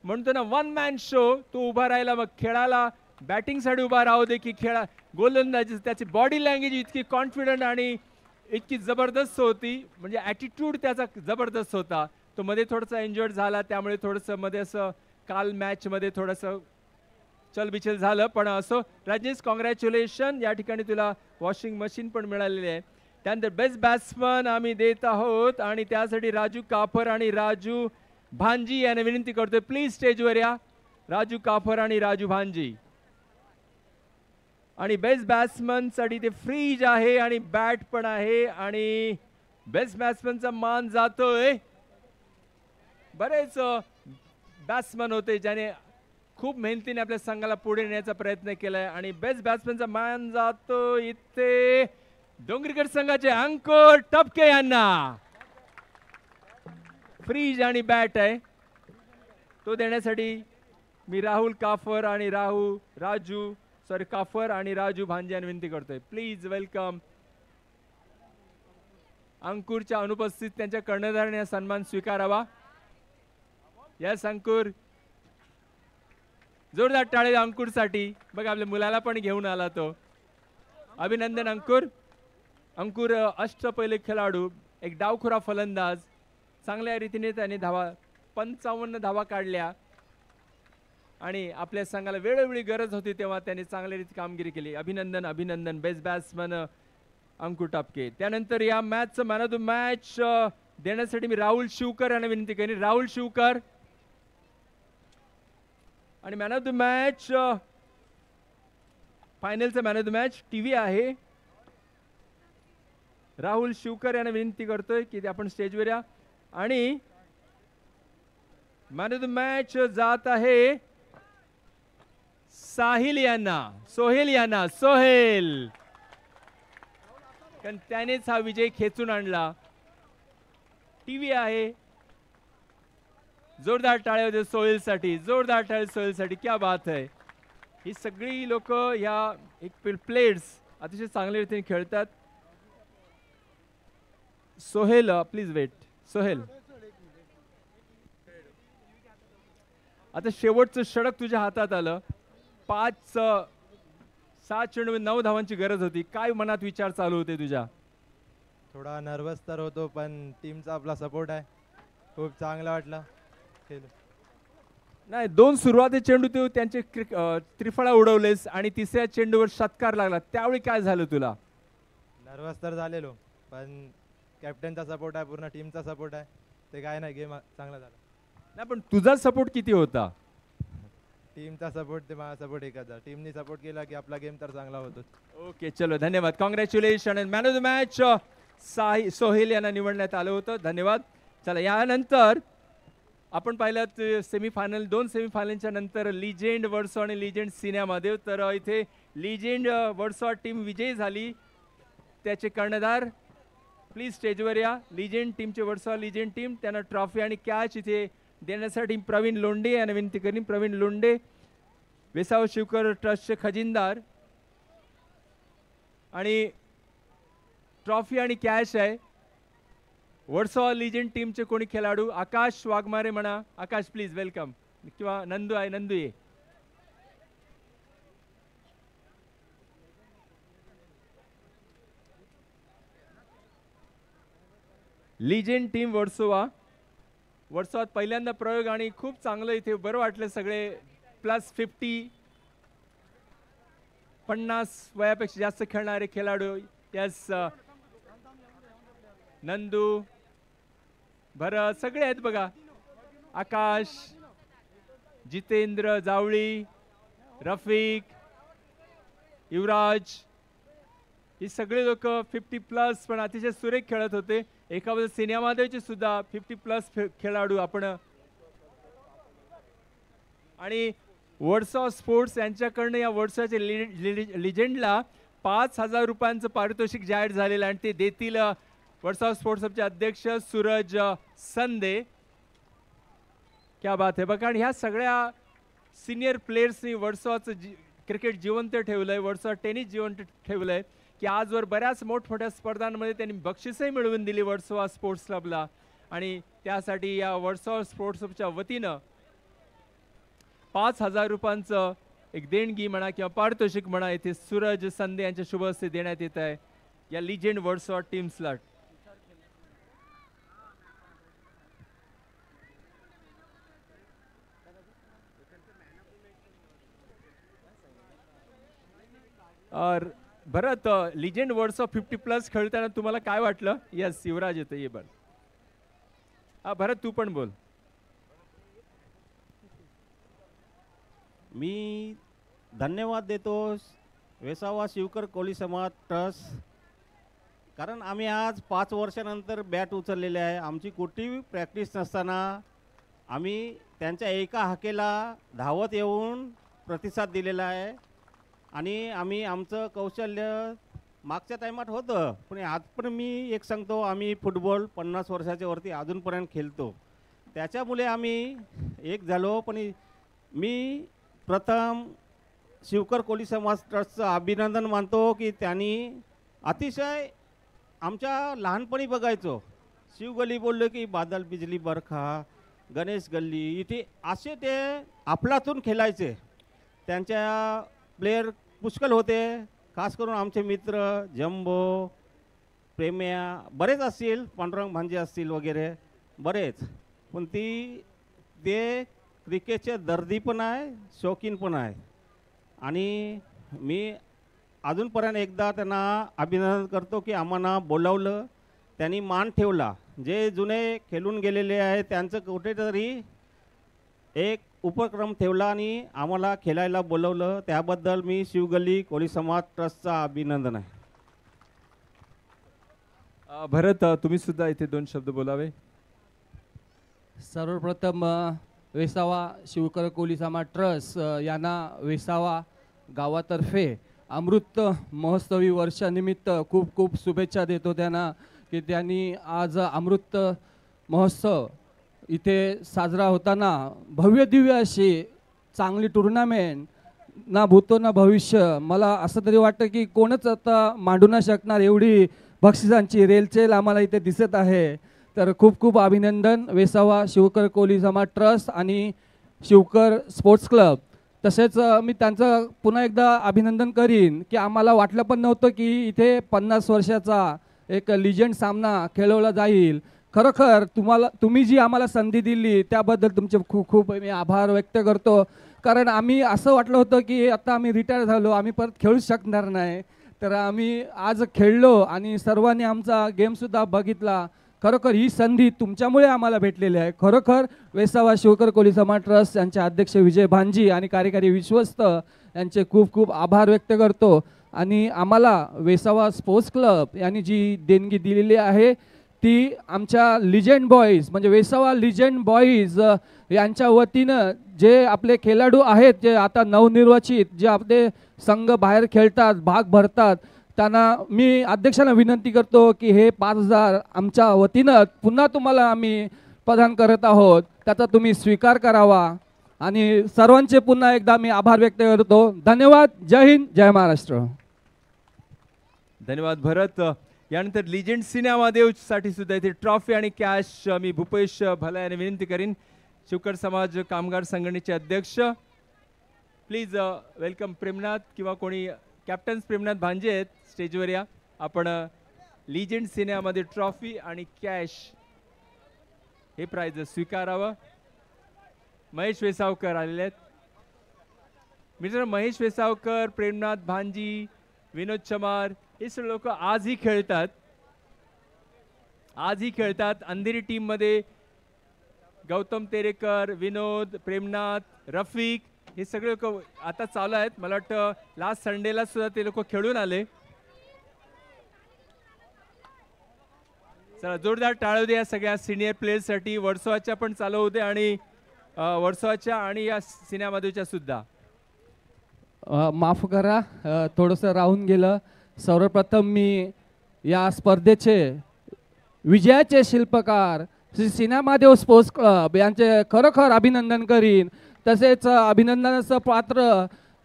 म्हणतो ना वन मॅन शो. तो उभा राहिला, मग खेळाला बॅटिंग साठी उभा राहू दे की खेळा गोलंदाजी, त्याची बॉडी लँग्वेज इतकी कॉन्फिडंट आणि इतकी जबरदस्त होती, म्हणजे ॲटिट्यूड त्याचा जबरदस्त होता. तो मध्ये थोडासा इंजर्ड झाला, त्यामुळे थोडंसं मध्ये असं काल मॅच मध्ये थोडंसं चलबिचल झालं. पण असो राजेश, कॉंग्रॅच्युलेशन, या ठिकाणी तुला वॉशिंग मशीन पण मिळालेली आहे. त्यानंतर बेस्ट बॅट्समन आम्ही देत आहोत आणि त्यासाठी राजू कापर आणि राजू भांजी यांना विनंती करतोय प्लीज स्टेजवर या. राजू कापर आणि राजू भांजी. आणि बेस्ट बॅट्समन साठी ते फ्रीज आहे आणि बॅट पण आहे आणि बेस्ट बॅट्समनचा मान जातोय. बरेच बॅट्समन होते ज्याने खूप मेहनतीने आपल्या संघाला पुढे नेण्याचा प्रयत्न केलाय आणि बेस्ट बॅट्समनचा मान जातो इथे डोंगरीकर संघाचे अंकुर टपके यांना. फ्रीज आणि बॅट आहे तो देण्यासाठी मी राहुल काफर आणि काफर आणि राजू भांजे यांना विनंती करतोय प्लीज वेलकम. अंकुरच्या अनुपस्थित त्यांच्या कर्णधाराने सन्मान स्वीकारावा. यस अंकुर, जोरदार टाळे अंकुर साठी. बघा आपल्या मुलाला पण घेऊन आला तो. अभिनंदन अंकुर. अंकुर अष्टपैलू खेळाडू, एक डावखुरा फलंदाज. चांगल्या रीतीने त्याने 55 धावा काढल्या आणि आपल्या संघाला वेळोवेळी गरज होती तेव्हा त्याने चांगल्या रीती कामगिरी केली. अभिनंदन अभिनंदन बेस्ट बॅट्समन अंकुर टापके. त्यानंतर या मॅचचं मॅन ऑफ द मॅच देण्यासाठी मी राहुल शिवकर यांना विनंती करेन. राहुल शिवकर. आणि मॅन ऑफ द मॅच फायनलचं man of the match TV आहे. राहुल शिवकर यांना विनंती करतोय की आपण स्टेजवर या. आणि मॅन ऑफ द मॅच जात आहे सोहेल यांना. कारण त्यानेच हा विजय खेचून आणला. टीव्ही आहे. जोरदार टाळ्या होते सोहेलसाठी, जोरदार टाळ्या सोहेलसाठी. क्या बात आहे. ही सगळी लोक या एक प्लेयर्स अतिशय चांगल्या रीतीने खेळतात. Sohail please weight. सोहेल, आता शेवटचं षटक तुझ्या हातात आलं. 7 चेंडू 9 धावांची गरज होती. काय मनात विचार चालू होते तुझ्या? थोडा नर्वस तर होतो, पण टीमचा आपला सपोर्ट आहे, खूप चांगला वाटला. नाही, 2 सुरुवाती चेंडू तू त्यांचे त्रिफळा उडवलेस आणि तिसऱ्या चेंडूवर षटकार लागला, त्यावेळी काय झालं तुला? नर्वस तर झालेलो, पण कॅप्टनचा सपोर्ट आहे, पूर्ण टीमचा सपोर्ट आहे, ते काय नाही, गेम चांगला झाला. नाही, पण तुझा सपोर्ट किती होता? टीमचा सपोर्ट ते माझा सपोर्ट एकाचा. टीमनी सपोर्ट केला की आपला गेम तर चांगला होतो. ओके, चलो धन्यवाद. Congratulation. Man of the match Sohail यांना निवडण्यात आलं होतं. धन्यवाद. चला, यानंतर आपण पाहिलं सेमीफायनल, 2 सेमीफायनलच्या नंतर लिजेंड वर्सो आणि लिजेंड सिनेमादेव. तर इथे लिजेंड वर्सो टीम विजयी झाली. त्याचे कर्णधार प्लीज स्टेजवर या. लिजेंड टीमचे वर्सो लिजेंड टीम, त्यांना ट्रॉफी आणि कॅच इथे देण्यासाठी प्रवीण लोंढे यांना विनंती करीन. प्रवीण लोंढे, वेसाव शिवकर ट्रस्टचे खजिनदार. आणि ट्रॉफी आणि कॅश आहे. वर्सो लिजेंड टीमचे कोणी खेळाडू? आकाश वाघमारे म्हणा. आकाश प्लीज वेलकम. किंवा नंदू आहे, नंदू ये. Legend team Versova. वर्सोवात पहिल्यांदा प्रयोग आणि खूप चांगलं इथे बरं वाटलं. सगळे +50 50 वयापेक्षा जास्त खेळणारे खेळाडू. यस, नंदू, भरत सगळे आहेत बघा. आकाश, जितेंद्र जावळी, रफिक, युवराज, ही सगळे लोक 50+ पण अतिशय सुरेख खेळत होते. एका बाजूला सिनेमादेवचे सुद्धा 50+ खेळाडू आपण. आणि वर्सॉ स्पोर्ट्स यांच्याकडनं या वर्सॉच्या लिजेंडला 5,000 रुपयांचं पारितोषिक जाहीर झालेलं आणि ते देतील वर्सॉ स्पोर्ट्सचे अध्यक्ष सूरज संदे. क्या बात आहे बघा. आणि ह्या सगळ्या सिनियर प्लेयर्सनी वर्सॉचं क्रिकेट जिवंत ठेवलंय, वर्सॉ टेनिस जिवंत ठेवलंय की आजवर बऱ्याच मोठमोठ्या स्पर्धांमध्ये त्यांनी बक्षीसही मिळवून दिली वर्सोवा स्पोर्ट्स क्लबला. आणि त्यासाठी या वर्सोवा स्पोर्ट्स क्लबच्या वतीनं 5,000 रुपयांचं एक देणगी म्हणा किंवा पारितोषिक म्हणा येथे सूरज संदे यांच्या शुभ हस्ते देण्यात येत आहे या लिजेंड वर्सोवा टीम्सला. और भरत, लिजेंड वर्सोवा 50+ खेळताना तुम्हाला काय वाटलं? यस, युवराज येतो, ये बरं. भरत तू पण बोल. मी धन्यवाद देतो वेसावा शिवकर कोळी समाज ट्रस्ट, कारण आम्ही आज 5 वर्षानंतर बॅट उचललेले आहे. आमची कुठेही प्रॅक्टिस नसताना आम्ही त्यांच्या एका हाकेला धावत येऊन प्रतिसाद दिलेला आहे. आणि आम्ही आमचं कौशल्य मागच्या टायमात होतं, पण आज पण मी एक सांगतो, आम्ही फुटबॉल 50 वर्षाच्या वरती अजूनपर्यंत खेळतो. त्याच्यामुळे आम्ही एक झालो. पण मी प्रथम शिवकर कोळी समाज ट्रस्टचं अभिनंदन मानतो की त्यांनी अतिशय आमच्या लहानपणी बघायचो शिवगल्ली बोललो की बादल बिजली बरखा, गणेश गल्ली, इथे असे ते आपलातून खेळायचे. त्यांच्या प्लेयर पुष्कळ होते, खास करून आमचे मित्र जंबो, प्रेम्या बरेच असतील, पांडुरंग भांजे असतील वगैरे बरेच. पण ते क्रिकेटचे दर्दी पण आहे, शौकीन पण आहे. आणि मी अजूनपर्यंत एकदा त्यांना अभिनंदन करतो की आम्हाला बोलावलं, त्यांनी मान ठेवला. जे जुने खेळून गेलेले आहे त्यांचं कुठेतरी एक उपक्रम ठेवला आणि आम्हाला खेळायला बोलवलं. त्याबद्दल मी शिवगल्ली कोळी समाज ट्रस्टचा अभिनंदन आहे. भरत, तुम्ही सुद्धा इथे 2 शब्द बोलावे. सर्वप्रथम वेसावा शिवकर कोळी समाज ट्रस्ट यांना वेसावा गावातर्फे अमृत महोत्सवी वर्षानिमित्त खूप खूप शुभेच्छा देतो त्यांना की त्यांनी आज अमृत महोत्सव इथे साजरा होताना भव्य दिव्य अशी चांगली टुर्नामेंट ना भूतो ना भविष्य, मला असं तरी वाटतं की कोणच आता मांडू न शकणार एवढी बक्षिसांची रेलचेल आम्हाला इथे दिसत आहे. तर खूप खूप अभिनंदन वेसावा शिवकर कोळी समाज ट्रस्ट आणि शिवकर स्पोर्ट्स क्लब. तसेच मी त्यांचं पुन्हा एकदा अभिनंदन करीन की आम्हाला वाटलं पण नव्हतं की इथे 50 वर्षाचा एक लिजेंड सामना खेळवला जाईल. खरोखर तुम्ही जी आम्हाला संधी दिली त्याबद्दल तुमचे खूप खूप मी आभार व्यक्त करतो. कारण आम्ही असं वाटलं होतं की आता आम्ही रिटायर झालो, आम्ही परत खेळूच शकणार नाही. तर आम्ही आज खेळलो आणि सर्वांनी आमचा गेमसुद्धा बघितला. खरोखर ही संधी तुमच्यामुळे आम्हाला भेटलेली आहे. खरोखर वेसावा शिवकर कोळी समाज ट्रस्ट यांचे अध्यक्ष विजय भांजी आणि कार्यकारी विश्वस्त यांचे खूप खूप आभार व्यक्त करतो. आणि आम्हाला वेसावा स्पोर्ट्स क्लब यांनी जी देणगी दिलेली आहे ती आमच्या लिजेंड बॉईज म्हणजे वेसावा लिजेंड बॉईज यांच्या वतीनं जे आपले खेळाडू आहेत, जे आता नवनिर्वाचित जे आपले संघ बाहेर खेळतात, भाग भरतात, त्यांना मी अध्यक्षांना विनंती करतो की हे 5,000 आमच्या वतीनं पुन्हा तुम्हाला आम्ही प्रदान करत आहोत, त्याचा तुम्ही स्वीकार करावा. आणि सर्वांचे पुन्हा एकदा मी आभार व्यक्त करतो. धन्यवाद. जय हिंद, जय महाराष्ट्र. धन्यवाद भरत. यानंतर लिजेंड सिनेमादेव साठी सुद्धा इथे ट्रॉफी आणि कॅश मी भूपेश भला यांना विनंती करीन. शिवकर समाज कामगार संघटनेचे अध्यक्ष प्लीज वेलकम. प्रेमनाथ किंवा कोणी कॅप्टन प्रेमनाथ भांजे आहेत स्टेजवर या. आपण लिजेंड सिनेमामध्ये ट्रॉफी आणि कॅश हे प्राइज स्वीकारावं. महेश वेसावकर आलेले आहेत. मित्र महेश वेसावकर, प्रेमनाथ भांजी, विनोद चमार हे सगळे लोक आजही खेळतात. अंधेरी टीम मध्ये गौतम तेरेकर, विनोद, प्रेमनाथ, रफिक हे सगळे लोक आता चालू आहेत. मला वाटतं लास्ट संडेला सुद्धा ते लोक खेळून आले. चला जोरदार टाळू दे या सगळ्या सिनियर प्लेयर्ससाठी. वर्सोवाच्या पण चालू होते आणि वर्सोवाच्या आणि या सिनेमाधूच्या सुद्धा. माफ करा, थोडंसं राहून गेलं. सर्वप्रथम मी या स्पर्धेचे विजयाचे शिल्पकार श्री सिनेमादेव स्पोर्ट्स क्लब यांचे खरोखर अभिनंदन करीन. तसेच अभिनंदनाचं पात्र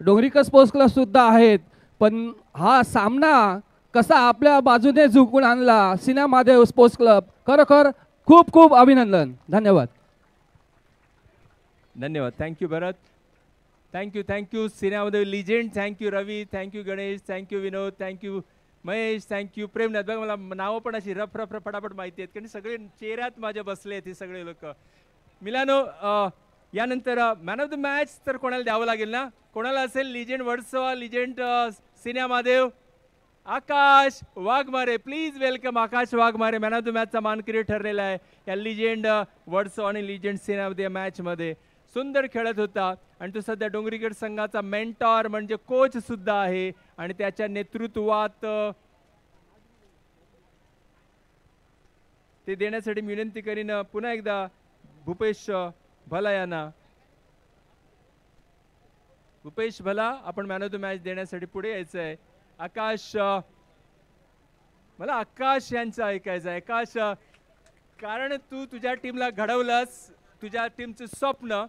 डोंगरीकर स्पोर्ट्स क्लब सुद्धा आहेत. पण हा सामना कसा आपल्या बाजूने झुकून आणला सिनेमादेव स्पोर्ट्स क्लब, खरोखर खूप खूप अभिनंदन. धन्यवाद. धन्यवाद. थँक्यू भरत, थँक्यू सिनेमादेव लिजेंड. थँक्यू रवी, थँक्यू गणेश, थँक्यू विनोद, थँक्यू महेश, थँक्यू प्रेमनाथ. बघा मला नावं पण अशी रफ रफ फटाफट माहिती आहेत कारण सगळे चेहऱ्यात माझ्या बसले आहेत हे सगळे लोक. मिलानो, यानंतर मॅन ऑफ द मॅच तर कोणाला द्यावं लागेल ना? कोणाला असेल? Legend Versova, legend Sinemadev. Akash Waghmare, please welcome Akash Waghmare. Man of the मॅचचा मानकरी ठरलेला आहे या लिजेंड वर्सोवा आणि लिजेंड सिनेमादेव मॅच मध्ये. सुंदर खेळत होता आणि तो सध्या डोंगरीगड संघाचा मेंटॉर म्हणजे कोच सुद्धा आहे आणि त्याच्या नेतृत्वात ते देण्यासाठी मी विनंती करीन पुन्हा एकदा भूपेश भला यांना. भूपेश भला, आपण मॅन ऑफ द मॅच देण्यासाठी पुढे यायचं आहे. आकाश, मला आकाश यांचं ऐकायचं आहे. आकाश, कारण तू तुझ्या टीमला घडवलंस, तुझ्या टीमचं स्वप्न.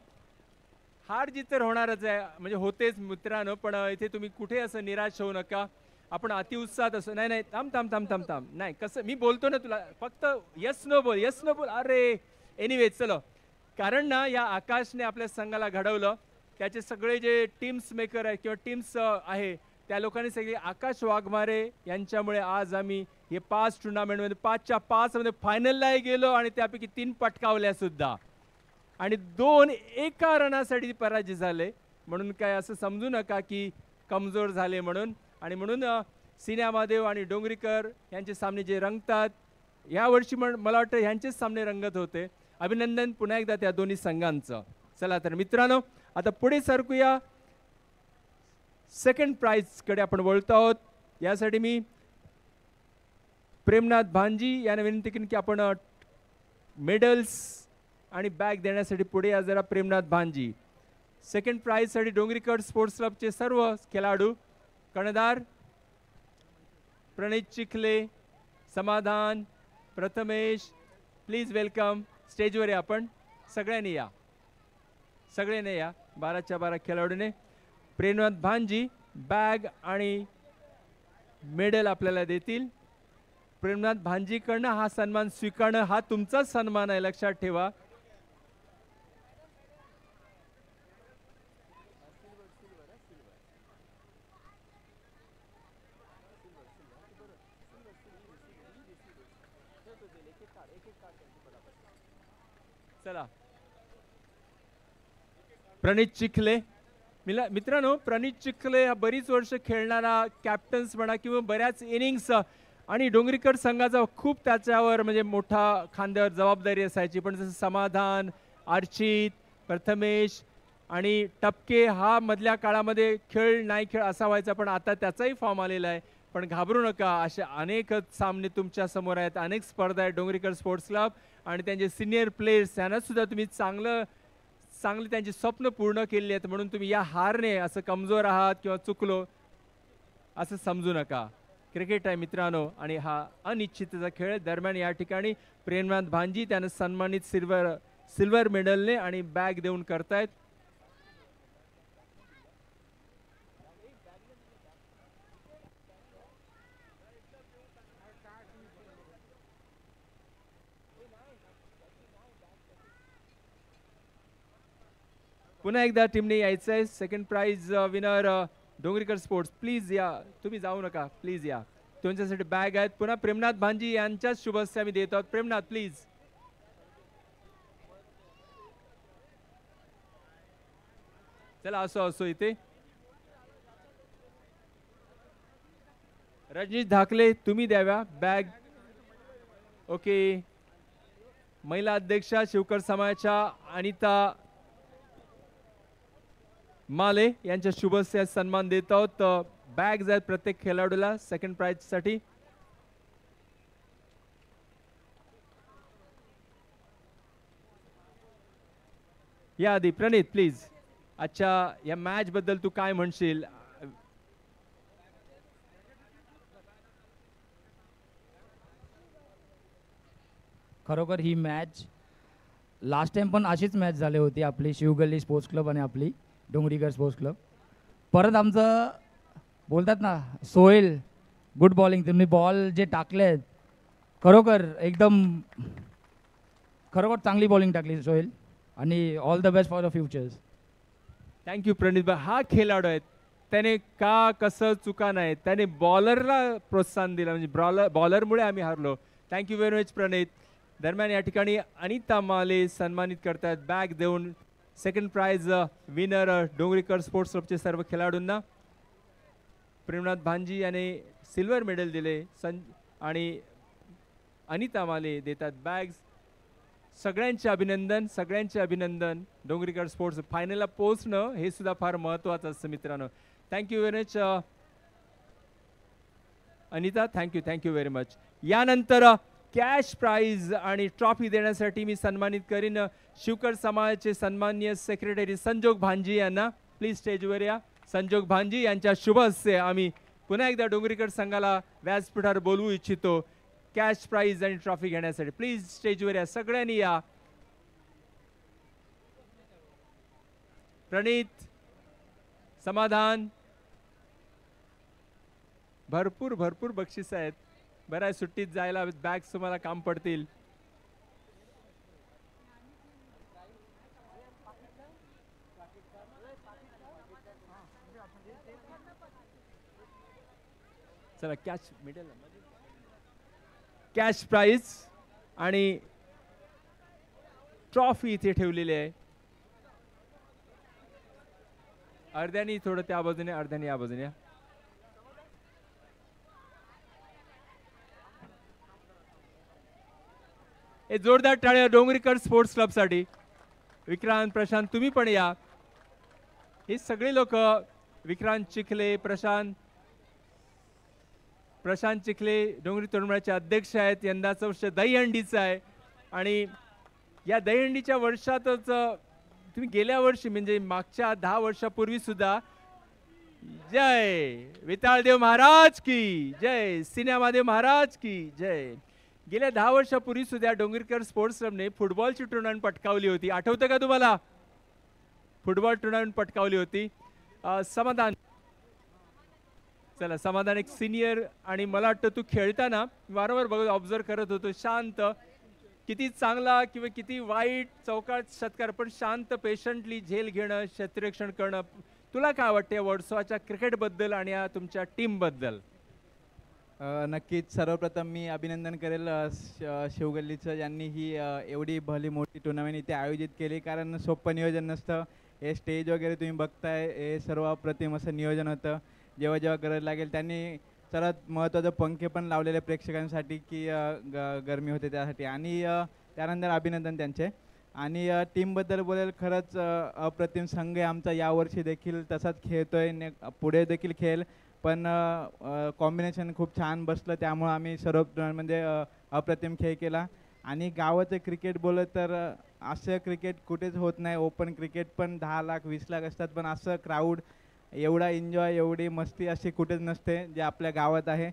हार जीत तर होणारच आहे, म्हणजे होतेच मित्रांनो, पण इथे तुम्ही कुठे असं निराश होऊ नका. आपण अतिउत्साहात असो. नाही थांब नाही, कसं मी बोलतो ना तुला, फक्त यस नो बोल. अरे एनिवे चलो, कारण ना या आकाशने आपल्या संघाला घडवलं. त्याचे सगळे जे टीम्स मेकर आहे किंवा टीम्स आहे त्या लोकांनी सगळे आकाश वाघमारे यांच्यामुळे आज आम्ही हे 5 टुर्नामेंटमध्ये 5च्या 5 मध्ये फायनललाही गेलो आणि त्यापैकी 3 पटकावल्या सुद्धा आणि 2 एका रनासाठी पराजित झाले. म्हणून काय असं समजू नका की कमजोर झाले म्हणून. आणि म्हणून सिनेमादेव आणि डोंगरीकर यांचे सामने जे रंगतात यावर्षी मला वाटतं ह्यांचेच सामने रंगत होते. अभिनंदन पुन्हा एकदा त्या दोन्ही संघांचं. चला तर मित्रांनो, आता पुढे सरकूया. सेकंड प्राइज कडे आपण वळतो आहोत. यासाठी मी प्रेमनाथ भांजी यांना विनंती करेन की आपण मेडल्स आणि बॅग देण्यासाठी पुढे या जरा. प्रेमनाथ भांजी. सेकंड प्राइज साठी डोंगरीकर स्पोर्ट्स क्लबचे सर्व खेळाडू, कर्णधार प्रणित चिखले, समाधान, प्रथमेश, प्लीज वेलकम. स्टेजवर या, आपण सगळ्यांनी या, 12च्या 12 खेळाडूने. प्रेमनाथ भांजी बॅग आणि मेडल आपल्याला देतील. प्रेमनाथ भांजीकडनं हा सन्मान स्वीकारणं हा तुमचाच सन्मान आहे, लक्षात ठेवा. चला, प्रणित चिखले. मित्रांनो, प्रणित चिखले हा बरीच वर्ष खेळणारा कॅप्टन्स म्हणा किंवा बऱ्याच इनिंग्स आणि डोंगरीकर संघाचा खूप त्याच्यावर म्हणजे मोठा खांद्यावर जबाबदारी असायची. पण जसं समाधान, अर्चित, प्रथमेश आणि टपके हा मधल्या काळामध्ये खेळ असा व्हायचा, पण आता त्याचाही फॉर्म आलेला आहे. पण घाबरू नका, असे अनेक सामने तुमच्या समोर आहेत, अनेक स्पर्धा आहेत. डोंगरीकर स्पोर्ट्स क्लब आणि त्यांचे सिनियर प्लेयर्स यांना सुद्धा तुम्ही चांगले त्यांची स्वप्न पूर्ण केली आहेत. म्हणून तुम्ही या हारने असं कमजोर आहात किंवा चुकलो असं समजू नका. क्रिकेट आहे मित्रांनो आणि हा अनिश्चिततेचा खेळ. दरम्यान या ठिकाणी प्रेमनाथ भांजी त्यानं सन्मानित सिल्वर मेडलने आणि बॅग देऊन करतायत. पुन्हा एकदा टीमने यायचं आहे. Second prize winner Dongrikar sports, please या. तुम्ही जाऊ नका, प्लीज या. तुमच्यासाठी बॅग आहेत. पुन्हा प्रेमनाथ भांजी यांच्याच शुभस्य आम्ही देत आहोत. प्रेमनाथ प्लीज. चला असो असो इथे रजनीश धाकले तुम्ही द्याव्या बॅग. ओके. महिला अध्यक्षा शिवकर समाजाच्या अनिता माले यांच्या शुभस्य सन्मान देत आहोत. बॅग्स आहेत प्रत्येक खेळाडूला सेकंड प्राइज साठी. या आधी प्रणित प्लीज अच्छा या मॅच बद्दल तू काय म्हणशील? खरोखर ही मॅच लास्ट टाइम पण अशीच मॅच झाली होती आपली शिवगल्ली स्पोर्ट्स क्लब आणि आपली डोंगरीकर स्पोर्ट्स क्लब. परत आमचं बोलतात ना सोहेल गुड बॉलिंग. तुम्ही बॉल जे टाकलेत खरोखर एकदम खरोखर चांगली बॉलिंग टाकली सोहेल आणि all the best for the futures. Thank you Pranit भाई. हा खेळाडू आहे त्याने का कसं चुका नाही त्याने बॉलरला प्रोत्साहन दिलं म्हणजे बॉलरमुळे आम्ही हारलो. थँक्यू व्हेरी मच प्रणित. दरम्यान या ठिकाणी अनिता माले सन्मानित करतात बॅग देऊन. Second prize winner Dongrikar sports क्लबचे सर्व खेळाडूंना. प्रेमनाथ भांजी याने सिल्वर मेडल दिले आणि अनिता माले देतात बॅग्स. सगळ्यांचे अभिनंदन सगळ्यांचे अभिनंदन. डोंगरीकर स्पोर्ट्स फायनलला पोहोचणं हे सुद्धा फार महत्त्वाचं असतं मित्रांनो. Thank you very much Anita. Thank you very much. यानंतर कॅश प्राइज आणि ट्रॉफी देण्यासाठी मी सन्मानित करीन शिवकर समाजाचे सन्माननीय सेक्रेटरी संजोग भांजी यांना. प्लीज स्टेजवर या. संजोग भांजी यांच्या शुभ हस्ते आम्ही पुन्हा एकदा डोंगरीकर संघाला व्यासपीठावर बोलवू इच्छितो कॅश प्राइज आणि ट्रॉफी घेण्यासाठी. प्लीज स्टेजवर या सगळ्यांनी या. प्रणित समाधान भरपूर भरपूर बक्षीस आहेत. बरं आहे सुट्टीत जायला बॅग्स तुम्हाला काम पडतील. चला कॅश मिडल कॅश प्राइज आणि ट्रॉफी इथे ठेवलेली आहे. अर्ध्यानी थोडं त्या बाजूने अर्ध्यानी या बाजूने. हे जोरदार टाळ्या डोंगरीकर स्पोर्ट्स क्लब साठी. विक्रांत प्रशांत तुम्ही पण या. हे सगळे लोक विक्रांत चिखले प्रशांत चिखले डोंगरी तरुणाचे अध्यक्ष आहेत. यंदाचं वर्ष दहीहंडीचं आहे आणि या दहीहंडीच्या वर्षातच तुम्ही गेल्या वर्षी म्हणजे मागच्या 10 वर्षापूर्वी सुद्धा जय विताळदेव महाराज की जय सिनेमादेव महाराज की जय. गेल्या 10 वर्षापूर्वी सुद्धा डोंगरीकर स्पोर्ट्स क्लबने फुटबॉलची टुर्नामेंट पटकावली होती. आठवतं का तुम्हाला? फुटबॉल टुर्नामेंट पटकावली होती. समाधान चला समाधान एक सिनियर आणि मला वाटतं तू खेळताना वारंवार बघत ऑब्झर्व करत होतो शांत किती चांगला किंवा किती वाईट चौकात षटकार पण शांत पेशंटली झेल घेणं क्षेत्ररक्षण करणं. तुला काय वाटतं वर्सोवाच्या क्रिकेटबद्दल आणि या तुमच्या टीमबद्दल? नक्कीच सर्वप्रथम मी अभिनंदन करेल शिवगल्लीचं ज्यांनी ही एवढी भली मोठी टुर्नामेंट इथे आयोजित केली. कारण सोपं नियोजन नसतं. हे स्टेज वगैरे तुम्ही बघताय हे सर्व अप्रतिम असं नियोजन होतं. जेव्हा जेव्हा गरज लागेल त्यांनी सर्वात महत्त्वाचं पंखे पण लावलेले प्रेक्षकांसाठी की गरमी होते त्यासाठी आणि त्यानंतर अभिनंदन त्यांचे. आणि टीमबद्दल बोलेल खरंच अप्रतिम संघ आहे आमचा. यावर्षी देखील तसाच खेळतोय पुढे देखील खेळ पण कॉम्बिनेशन खूप छान बसलं त्यामुळं आम्ही सर्व म्हणजे अप्रतिम खेळ केला. आणि गावाचं क्रिकेट बोललं तर असं क्रिकेट कुठेच होत नाही. ओपन क्रिकेट पण 10 लाख 20 लाख असतात पण असं क्राऊड एवढा एन्जॉय एवढी मस्ती अशी कुठेच नसते जे आपल्या गावात आहे.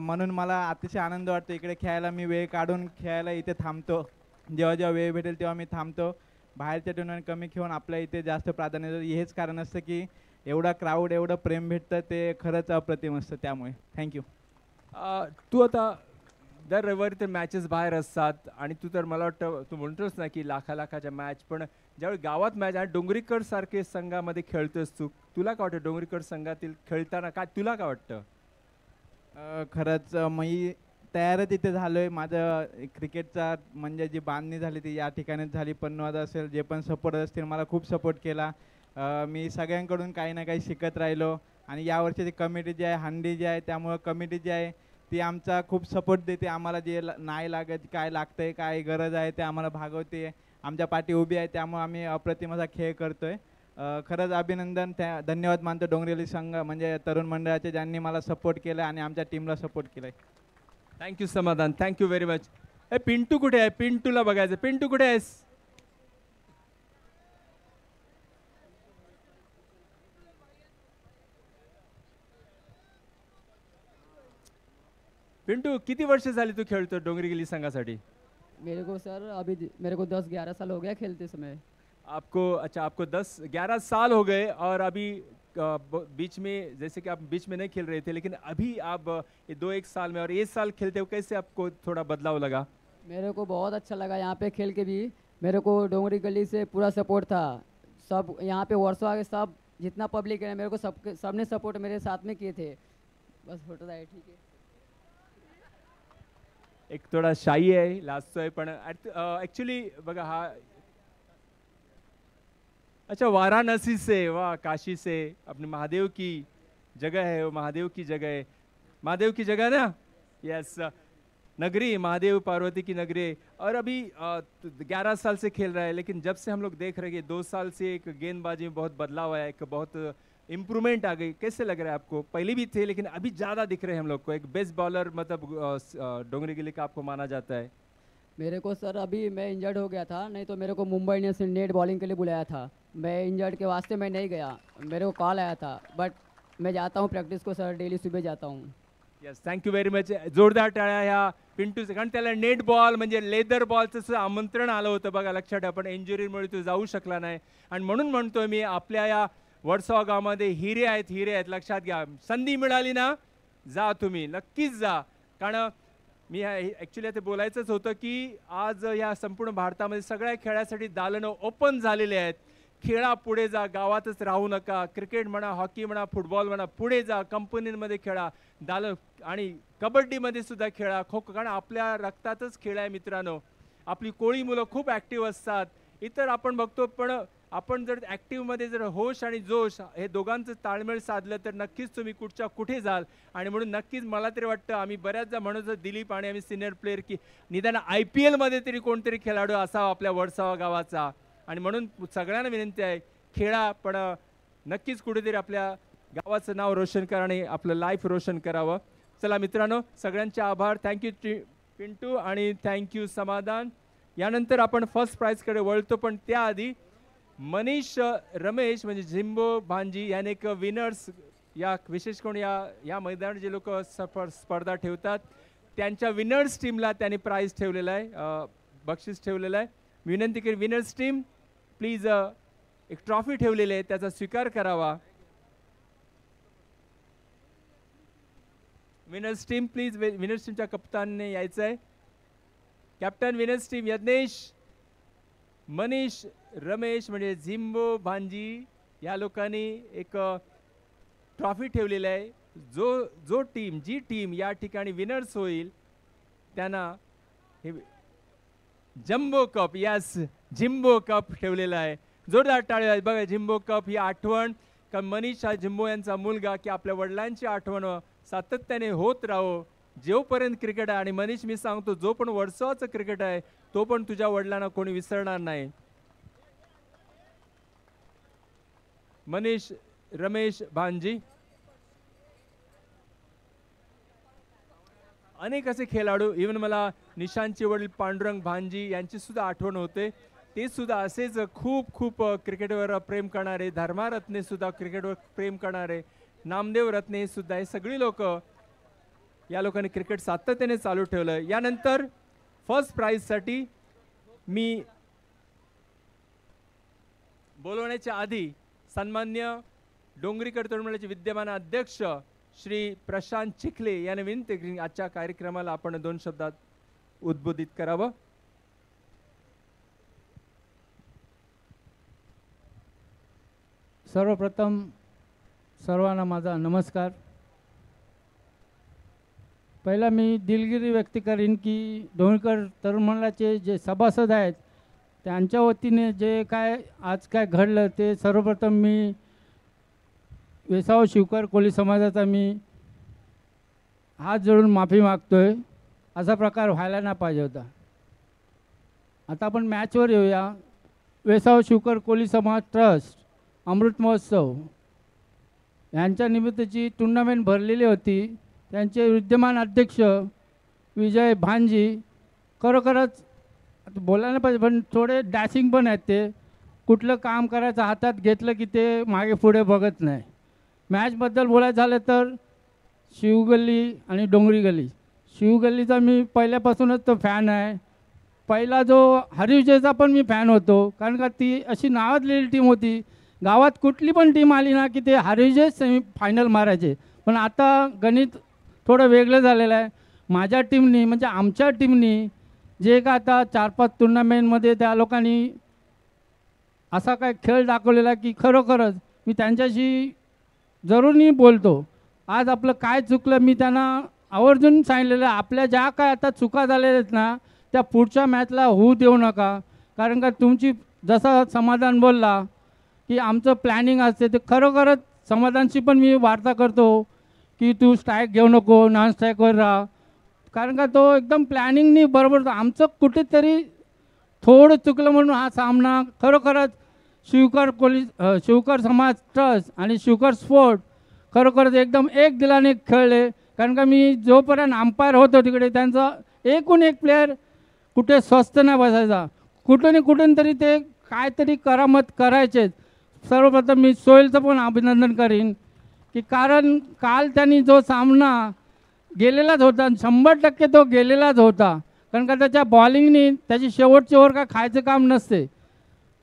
म्हणून मला अतिशय आनंद वाटतो इकडे खेळायला. मी वेळ काढून खेळायला इथे थांबतो. जेव्हा जेव्हा वेळ भेटेल तेव्हा मी थांबतो. बाहेरच्या टुर्नामेंट कमी खेळून आपल्या इथे जास्त प्राधान्य देतो. हेच कारण असतं की एवढा क्राऊड एवढं प्रेम भेटतं ते खरंच अप्रतिम असतं. त्यामुळे थँक्यू. तू आता दर रविवारी तर मॅचेस बाहेर असतात आणि तू तर मला वाटतं तू म्हणतोस ना की लाखाच्या मॅच पण ज्यावेळी गावात मॅच आणि डोंगरीकर सारखे संघामध्ये खेळतोस तुला काय वाटतं डोंगरीकर संघातील खेळताना काय तुला काय वाटतं? खरंच मी तयारच इथे झालो आहे. माझं क्रिकेटचा म्हणजे जी बांधणी झाली ती या ठिकाणीच झाली. पन्नवाद असेल, जे पण सपोर्ट असतील, मला खूप सपोर्ट केला. मी सगळ्यांकडून काही ना काही शिकत राहिलो. आणि यावर्षीची कमिटी जी आहे, हंडी जी आहे, त्यामुळं कमिटी जी आहे ती आमचा खूप सपोर्ट देते. आम्हाला जे नाही लागत, काय लागतं आहे, काय गरज आहे ते आम्हाला भागवते. आमच्या पाठी उभी आहे, त्यामुळे आम्ही अप्रतिम असा खेळ करतो आहे. खरंच अभिनंदन, धन्यवाद मानतो डोंगरिवली संघ म्हणजे तरुण मंडळाचे, ज्यांनी मला सपोर्ट केलं आणि आमच्या टीमला सपोर्ट केलं आहे. थँक्यू समाधान, थँक्यू व्हेरी मच. ए पिंटू कुठे आहे? पिंटूला बघायचं. पिंटू कुठे आहेस? पिंटू, किती वर्ष झाली तू खेळतो डोंगरीगिरी संघासाठी? मेरे को सर अभी मेरे को 10-11 साल हो गया खेलते समय। आपको अच्छा, आपको 10-11 साल हो गए और अभी बीच में, जैसे कि आप बीच में नहीं खेल रहे थे, लेकिन अभी आप ये 2-1 साल में और ये साल खेलते हो, कैसे आपको थोड़ा बदलाव लगा? मेरे को बहुत अच्छा लगा यहाँ पे खेल के भी। मेरे को डोंगरी गली से पूरा सपोर्ट था। सब यहाँ पे वर्षों आगे सब जितना पब्लिक है मेरे को सबने सपोर्ट मेरे साथ में किए थे। बस होता है, ठीक है। एक थोडा शाई आहे, लाजतोय, पण ॲक्च्युली बघा हा, अच्छा वाराणसी से, वाह, काशी से, अपने महादेव की जगह है, वो महादेव की जगह है, महादेव की जगह ना, यस, नगरी, महादेव पार्वती की नगरी है। और अभी 11 साल से खेल रहा है, लेकिन जब से हम लोग देख रहे हैं कि 2 साल से एक गेंदबाजी में बहुत बदलाव आया, एक बहुत इम्प्रूवमेंट आ गई, कैसे लग रहा है आपको? पहले भी थे लेकिन अभी ज़्यादा दिख रहे हैं हम लोग को, एक बेस्ट बॉलर मतलब डोंगरीगिरी का आपको माना जाता है। मेरे को सर अभी मैं इंजर्ड हो गया था, नहीं तो मेरे को मुंबई इंडियंस ने नेट बॉलिंग के लिए बुलाया था। मैं इंजर्ड के वास्ते मैं नहीं गया, मेरे को कॉल आया था, बट मैं जाता हूँ प्रैक्टिस को सर, डेली सुबह जाता हूँ। Yes, thank you very much. जोरदार टाळ्या ह्या पिंटूचं, कारण त्याला नेट बॉल म्हणजे लेदर बॉलचं सुद्धा आमंत्रण आलं होतं बघा, लक्षात ठेवा, पण इंजुरीमुळे तो जाऊ शकला नाही. आणि म्हणून म्हणतोय मी, आपल्या या वडसाव गावामध्ये हिरे आहेत, हिरे आहेत, लक्षात घ्या. संधी मिळाली ना, जा तुम्ही, नक्कीच जा. कारण मी ॲक्च्युली ते बोलायचंच होतं की आज या संपूर्ण भारतामध्ये सगळ्या खेळासाठी दालनं ओपन झालेले आहेत. खेळा, पुढे जा, गावातच राहू नका. क्रिकेट म्हणा, हॉकी म्हणा, फुटबॉल म्हणा, पुढे जा, कंपनीमध्ये खेळा, दालन, आणि कबड्डीमध्ये सुद्धा खेळा, खो खो, कारण आपल्या रक्तातच खेळ आहे मित्रांनो. आपली कोळी मुलं खूप ॲक्टिव्ह असतात. इतर आपण बघतो, पण आपण जर ॲक्टिव्हमध्ये जर होश आणि जोश हे दोघांचं ताळमेळ साधलं तर नक्कीच तुम्ही कुठच्या कुठे जाल. आणि म्हणून नक्कीच मला तरी वाटतं, आम्ही बऱ्याचदा म्हणतो दिलीप आणि आम्ही सिनियर प्लेयर, की निदान IPL मध्ये तरी कोणतरी खेळाडू असावा आपल्या वडसावा गावाचा. आणि म्हणून सगळ्यांना विनंती आहे, खेळा, पण नक्कीच कुठेतरी आपल्या गावाचं नाव रोशन करा आणि आपलं लाईफ रोशन करावं. चला मित्रांनो, सगळ्यांचे आभार. थँक्यू पिंटू आणि थँक्यू समाधान. यानंतर आपण फर्स्ट प्राईजकडे वळतो, पण त्याआधी मनीष रमेश म्हणजे झिम्बो भांजी याने एक विनर्स, या विशेष करून या मैदानात जे लोक स्पर्धा ठेवतात त्यांच्या विनर्स टीमला त्यांनी प्राईज ठेवलेलं आहे, बक्षीस ठेवलेलं आहे. विनंती करी, विनर्स टीम प्लीज, एक ट्रॉफी ठेवलेली आहे, त्याचा स्वीकार करावा. विनर्स टीम प्लीज, विनर्स टीमच्या कप्तानने यायचं आहे. Captain winners team Yagnesh, Manish Ramesh म्हणजे झिम्बो भांजी या लोकांनी एक ट्रॉफी ठेवलेली आहे. जी टीम या ठिकाणी विनर्स होईल त्यांना हे jumbo cup, yes, Zimbo cup ठेवलेला आहे. जोरदार टाळ्या. बघा, झिम्बो कप ही आठवण, का मनीष हा झिम्बो यांचा मुलगा, की आपल्या वडिलांची आठवण सातत्याने होत राहो जोपर्यंत क्रिकेट आहे. आणि मनीष, मी सांगतो, जो पण वडसावचं क्रिकेट आहे तो पण तुझ्या वडिलांना कोणी विसरणार नाही. मनीष रमेश भांजी. अनेक असे खेळाडू, इव्हन मला निशांतचे वडील पांडुरंग भांजी यांची सुद्धा आठवण होते. ते सुद्धा असेच खूप खूप क्रिकेटवर प्रेम करणारे, धर्मा रत्ने सुद्धा क्रिकेटवर प्रेम करणारे, नामदेव रत्ने सुद्धा, हे सगळी लोक, या लोकांनी क्रिकेट सातत्याने चालू ठेवलं. यानंतर फर्स्ट प्राईजसाठी मी बोलवण्याच्या आधी सन्मान्य डोंगरीकर तरुण मंडळाचे विद्यमान अध्यक्ष श्री प्रशांत चिखले यांनी विनंती केली, आजच्या कार्यक्रमाला आपण 2 शब्दात उद्बोधित करावं. सर्वप्रथम सर्वांना माझा नमस्कार. पहिला मी दिलगिरी व्यक्त करीन की डोंगरकर तरुण मंडळाचे जे सभासद आहेत त्यांच्या वतीने जे काय आज काय घडलं ते सर्वप्रथम मी वेसाव शिवकर कोळी समाजाचा मी हात जोडून माफी मागतोय. असा प्रकार व्हायला नाही पाहिजे होता. आता आपण मॅचवर येऊया. वेसाव शिवकर कोळी समाज ट्रस्ट अमृत महोत्सव यांच्या निमित्ताची टुर्नामेंट भरलेली होती. त्यांचे विद्यमान अध्यक्ष विजय भांजी खरोखरच बोलायला पाहिजे पण थोडे डॅशिंग पण आहेत. ते कुठलं काम करायचं हातात घेतलं की ते मागे पुढे बघत नाही. मॅचबद्दल बोलायचं झालं तर शिवगल्ली आणि डोंगरी गल्ली. शिवगल्लीचा मी पहिल्यापासूनच तो फॅन आहे. पहिला जो हरिविजयचा पण मी फॅन होतो कारण का ती अशी नावाजलेली टीम होती. गावात कुठली पण टीम आली ना की ते हरिविजय सेमीफायनल मारायचे. पण आता गणित थोडं वेगळं झालेलं आहे. माझ्या टीमनी म्हणजे आमच्या टीमनी जे का आता 4-5 टुर्नामेंटमध्ये त्या लोकांनी असा काय खेळ दाखवलेला की खरोखरच मी त्यांच्याशी जरूर बोलतो. आज आपलं काय चुकलं मी त्यांना आवर्जून सांगितलेलं आपल्या ज्या काय आता चुका झालेल्या आहेत ना त्या पुढच्या मॅचला होऊ देऊ नका. कारण का तुमची जसं समाधान बोलला की आमचं प्लॅनिंग असते ते खरोखरच समाधानशी पण मी वार्ता करतो की तू स्ट्राईक घेऊ नको नॉन स्ट्राईकवर राहा. कारण का तो एकदम प्लॅनिंगनी बरोबर आमचं कुठेतरी थोडं चुकलं म्हणून हा सामना खरोखरच शिवकर समाज ट्रस्ट आणि शिवकर स्पोर्ट खरोखरच एकदम एक दिलाने खेळले. कारण का मी जोपर्यंत अंपायर होतो तिकडे त्यांचा एकूण एक प्लेयर कुठे स्वस्त नाही बसायचा. कुठून तरी ते काहीतरी करामत करायचे. सर्वप्रथम मी सोहेलचं पण अभिनंदन करीन की कारण काल त्यांनी जो सामना गेलेलाच होता 100% तो गेलेलाच होता. कारण का त्याच्या बॉलिंगनी त्याची शेवटची ओव्हर काय खायचं काम नसते.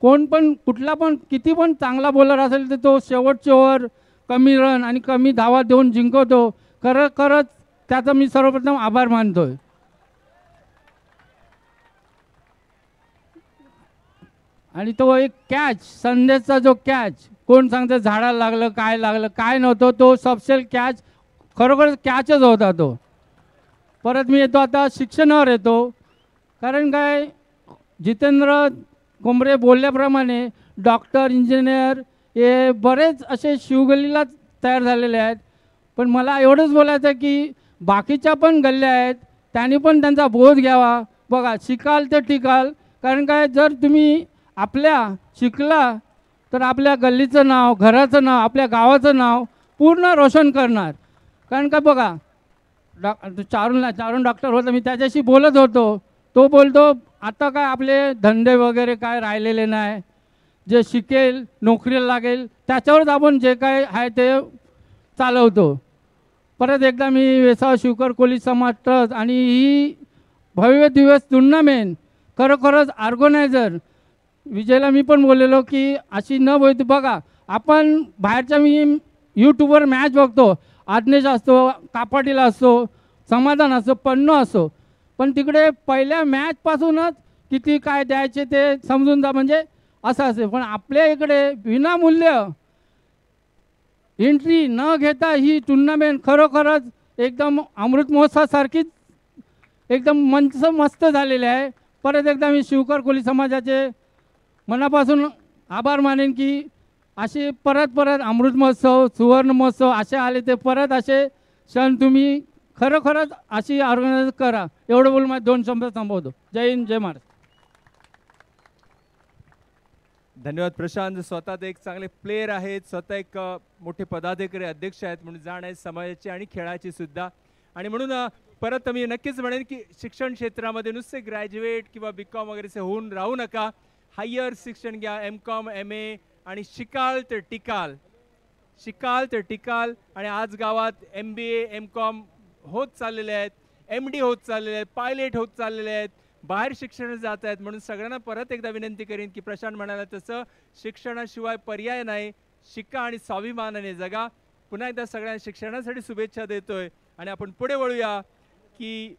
कोण पण कुठला पण किती पण चांगला बॉलर असेल तर तो शेवटची ओव्हर कमी रन आणि कमी धावा देऊन जिंकवतो. खरंच त्याचा मी सर्वप्रथम आभार मानतोय. आणि तो एक कॅच संदेशचा जो कॅच कोण सांगतं झाडाला लागलं काय नव्हतं तो सबसेल कॅच खरोखर कॅचच होता तो. परत मी येतो आता शिक्षणावर येतो. कारण काय जितेंद्र कोंबरे बोलल्याप्रमाणे डॉक्टर इंजिनियर हे बरेच असे शिवगल्लीला तयार झालेले आहेत. पण मला एवढंच बोलायचं की बाकीच्या पण गल्ल्या आहेत त्यांनी पण त्यांचा बोध घ्यावा. बघा शिकाल ते टिकाल. कारण काय जर तुम्ही आपल्या शिकला तर आपल्या गल्लीचं नाव घराचं नाव आपल्या गावाचं नाव पूर्ण रोशन करणार. कारण का बघा चारून डॉक्टर होता मी त्याच्याशी बोलत होतो. तो बोलतो आता काय आपले धंदे वगैरे काय राहिलेले नाही. जे शिकेल नोकरीला लागेल त्याच्यावरच आपण जे काय आहे ते चालवतो. परत एकदा मी वेसाव शिवकर कोळी समाज ट्रस्ट आणि ही भव्य दिवस टुर्नामेंट खरोखरच ऑर्गनायझर विजयला मी पण बोललेलो की अशी न बोलतो. बघा आपण बाहेरच्या मी यूट्यूबवर मॅच बघतो. आज्ञेश असतो कापाटीला असतो समाधान असतो पन्नो असतो. पण तिकडे पहिल्या मॅचपासूनच किती काय द्यायचे ते समजून जा म्हणजे असं असेल. पण आपल्या इकडे विनामूल्य एंट्री न घेता ही टुर्नामेंट खरोखरच एकदम अमृत महोत्सवासारखीच एकदम मंच मस्त झालेले आहे. परत एकदा मी शिवकर कोळी समाजाचे मनापासून आभार मानेन की असे परत अमृत महोत्सव सुवर्ण महोत्सव असे आले ते परत असे क्षण तुम्ही खरोखरच अशी ऑर्गनाईज करा. एवढं बोलून माझे 2 शब्द थांबवतो. जय हिंद जय महाराष्ट्र. धन्यवाद प्रशांत. स्वतः ते एक चांगले प्लेयर आहेत. स्वतः एक मोठे पदाधिकारी अध्यक्ष आहेत म्हणून जाण आहे समाजाची आणि खेळाची सुद्धा. आणि म्हणून परत मी नक्कीच म्हणेन की शिक्षण क्षेत्रामध्ये नुसते ग्रॅज्युएट किंवा BCom वगैरे होऊन राहू नका. हायर शिक्षण घ्या. MCom MA आणि शिकाल तर टिकाल. आणि आज गावात MBA MCom होत चाललेले आहेत. MD होत चाललेले आहेत. पायलट होत चाललेले आहेत. बाहेर शिक्षण जात आहेत. म्हणून सगळ्यांना परत एकदा विनंती करीन की प्रशांत म्हणाला तसं शिक्षणाशिवाय पर्याय नाही. शिका आणि स्वाभिमानाने जगा. पुन्हा एकदा सगळ्यांना शिक्षणासाठी शुभेच्छा देतोय. आणि आपण पुढे वळूया की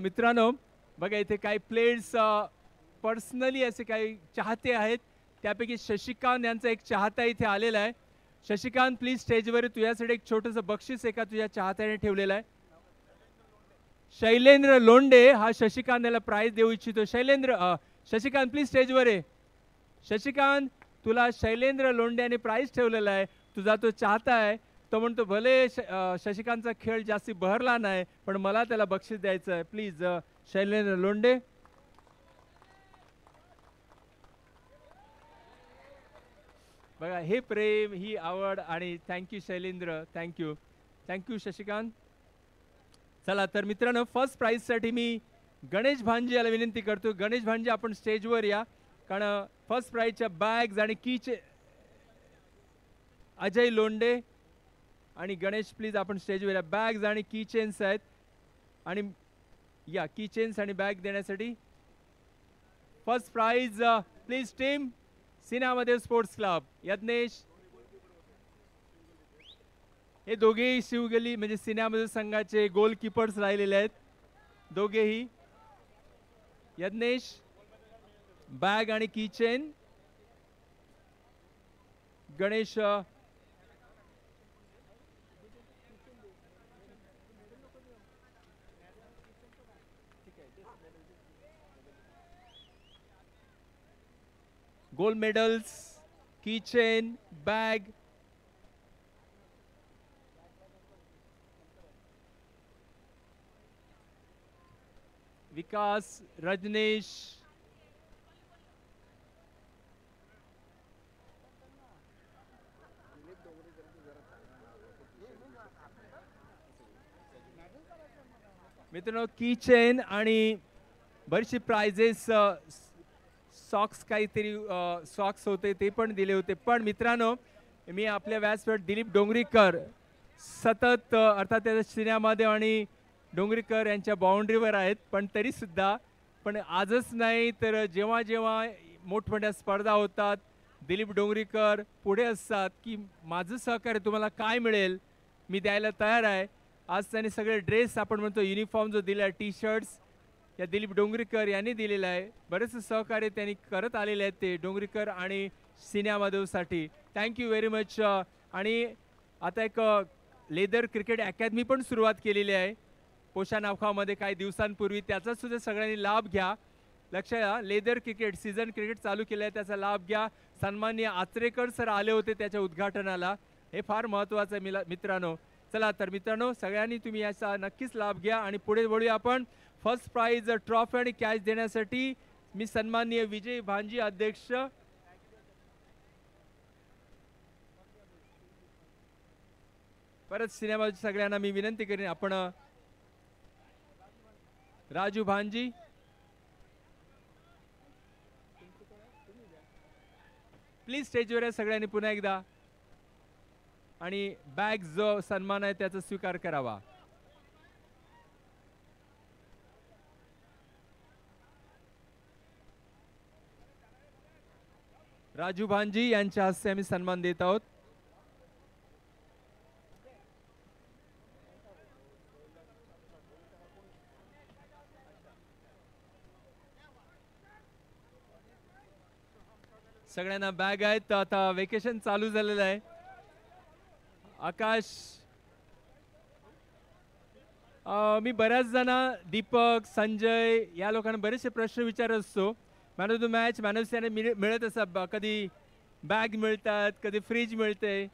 मित्रांनो बघा इथे काही प्लेयर्स पर्सनली असे काही चाहते आहेत. त्यापैकी शशिकांत यांचा एक चाहता इथे आलेला आहे. शशिकांत प्लीज स्टेजवर तुझ्यासाठी एक छोटंसं बक्षीस एका तुझ्या चाहत्याने ठेवलेलं आहे. शैलेंद्र लोंढे हा शशिकांत याला प्राइज देऊ इच्छितो. शशिकांत प्लीज स्टेजवर आहे. शशिकांत तुला शैलेंद्र लोंढे यांनी प्राइज ठेवलेला आहे. तुझा तो चाहता आहे. तो म्हणतो भले शशिकांतचा खेळ जास्ती बहरला नाही पण मला त्याला बक्षीस द्यायचं आहे. प्लीज शैलेंद्र लोंढे. बघा हे प्रेम, ही आवड आणि थँक्यू शैलेंद्र, थँक्यू शशिकांत. चला तर मित्रांनो फर्स्ट प्राइजसाठी मी गणेश भांजे याला विनंती करतो. गणेश भांजे आपण स्टेजवर या, कारण फर्स्ट प्राइजच्या बॅग्स आणि कीचे अजय लोंढे आणि गणेश प्लीज आपण स्टेजवर या. बॅग्स आणि की चेन्स आहेत आणि या की चेन्स आणि बॅग देण्यासाठी first prize please team Sinemadev sports club. Yagnesh हे दोघेही शिवगली म्हणजे सिनेमादेव संघाचे गोलकीपर्स राहिलेले आहेत दोघेही. यज्ञेश बॅग आणि की चेन. गणेश गोल्ड मेडल्स, की चेन, बॅग. विकास, रजनीश, मित्रांनो की चेन आणि बरीचशी प्राइजेस, सॉक्स काहीतरी सॉक्स होते ते पण दिले होते. पण मित्रांनो मी आपल्या व्यासपीठ दिलीप डोंगरीकर सतत अर्थात त्याचा सिनेमादेव आणि डोंगरीकर यांच्या बाउंड्रीवर आहेत. पण तरीसुद्धा पण आजच नाही तर जेव्हा जेव्हा मोठमोठ्या स्पर्धा होतात दिलीप डोंगरीकर पुढे असतात की माझं सहकार्य तुम्हाला काय मिळेल मी द्यायला तयार आहे. आज त्यांनी सगळे ड्रेस आपण म्हणतो युनिफॉर्म जो दिला, टी शर्ट्स या दिलीप डोंगरीकर यांनी दिलेला आहे. बरेचसे सहकार्य त्यांनी करत आलेले आहेत ते डोंगरीकर आणि सिनेमादेवसाठी. Thank you very much. आणि आता एक लेदर क्रिकेट अकॅडमी पण सुरुवात केलेली आहे पोषा नावखामध्ये काही दिवसांपूर्वी. त्याचा सुद्धा सगळ्यांनी लाभ घ्या. लक्षात घ्या लेदर क्रिकेट सीझन क्रिकेट चालू केलं आहे त्याचा लाभ घ्या. सन्माननीय आचरेकर सर आले होते त्याच्या उद्घाटनाला. हे फार महत्त्वाचं आहे मित्रांनो. चला तर मित्रांनो सगळ्यांनी तुम्ही याचा नक्कीच लाभ घ्या. आणि पुढे वळूया आपण फर्स्ट प्राइज ट्रॉफी आणि कॅश देण्यासाठी. मी सन्माननीय विजय भांजी अध्यक्ष, परत सिनेमा सगळ्यांना मी विनंती करेन आपण राजू भांजी, प्लीज स्टेजवर या सगळ्यांनी पुन्हा एकदा. आणि बॅग जो सन्मान आहे त्याचा स्वीकार करावा. राजू भांजी यांच्या हस्ते आम्ही सन्मान देत आहोत. सगळ्यांना बॅग आहेत. आता वेकेशन चालू झालेलं आहे. आकाश, मी बऱ्याच जण दीपक, संजय या लोकांना बरेचसे प्रश्न विचारत असतो. Man of the match, man of सीने मिळत असतात. कधी बॅग मिळतात, कधी फ्रीज मिळते,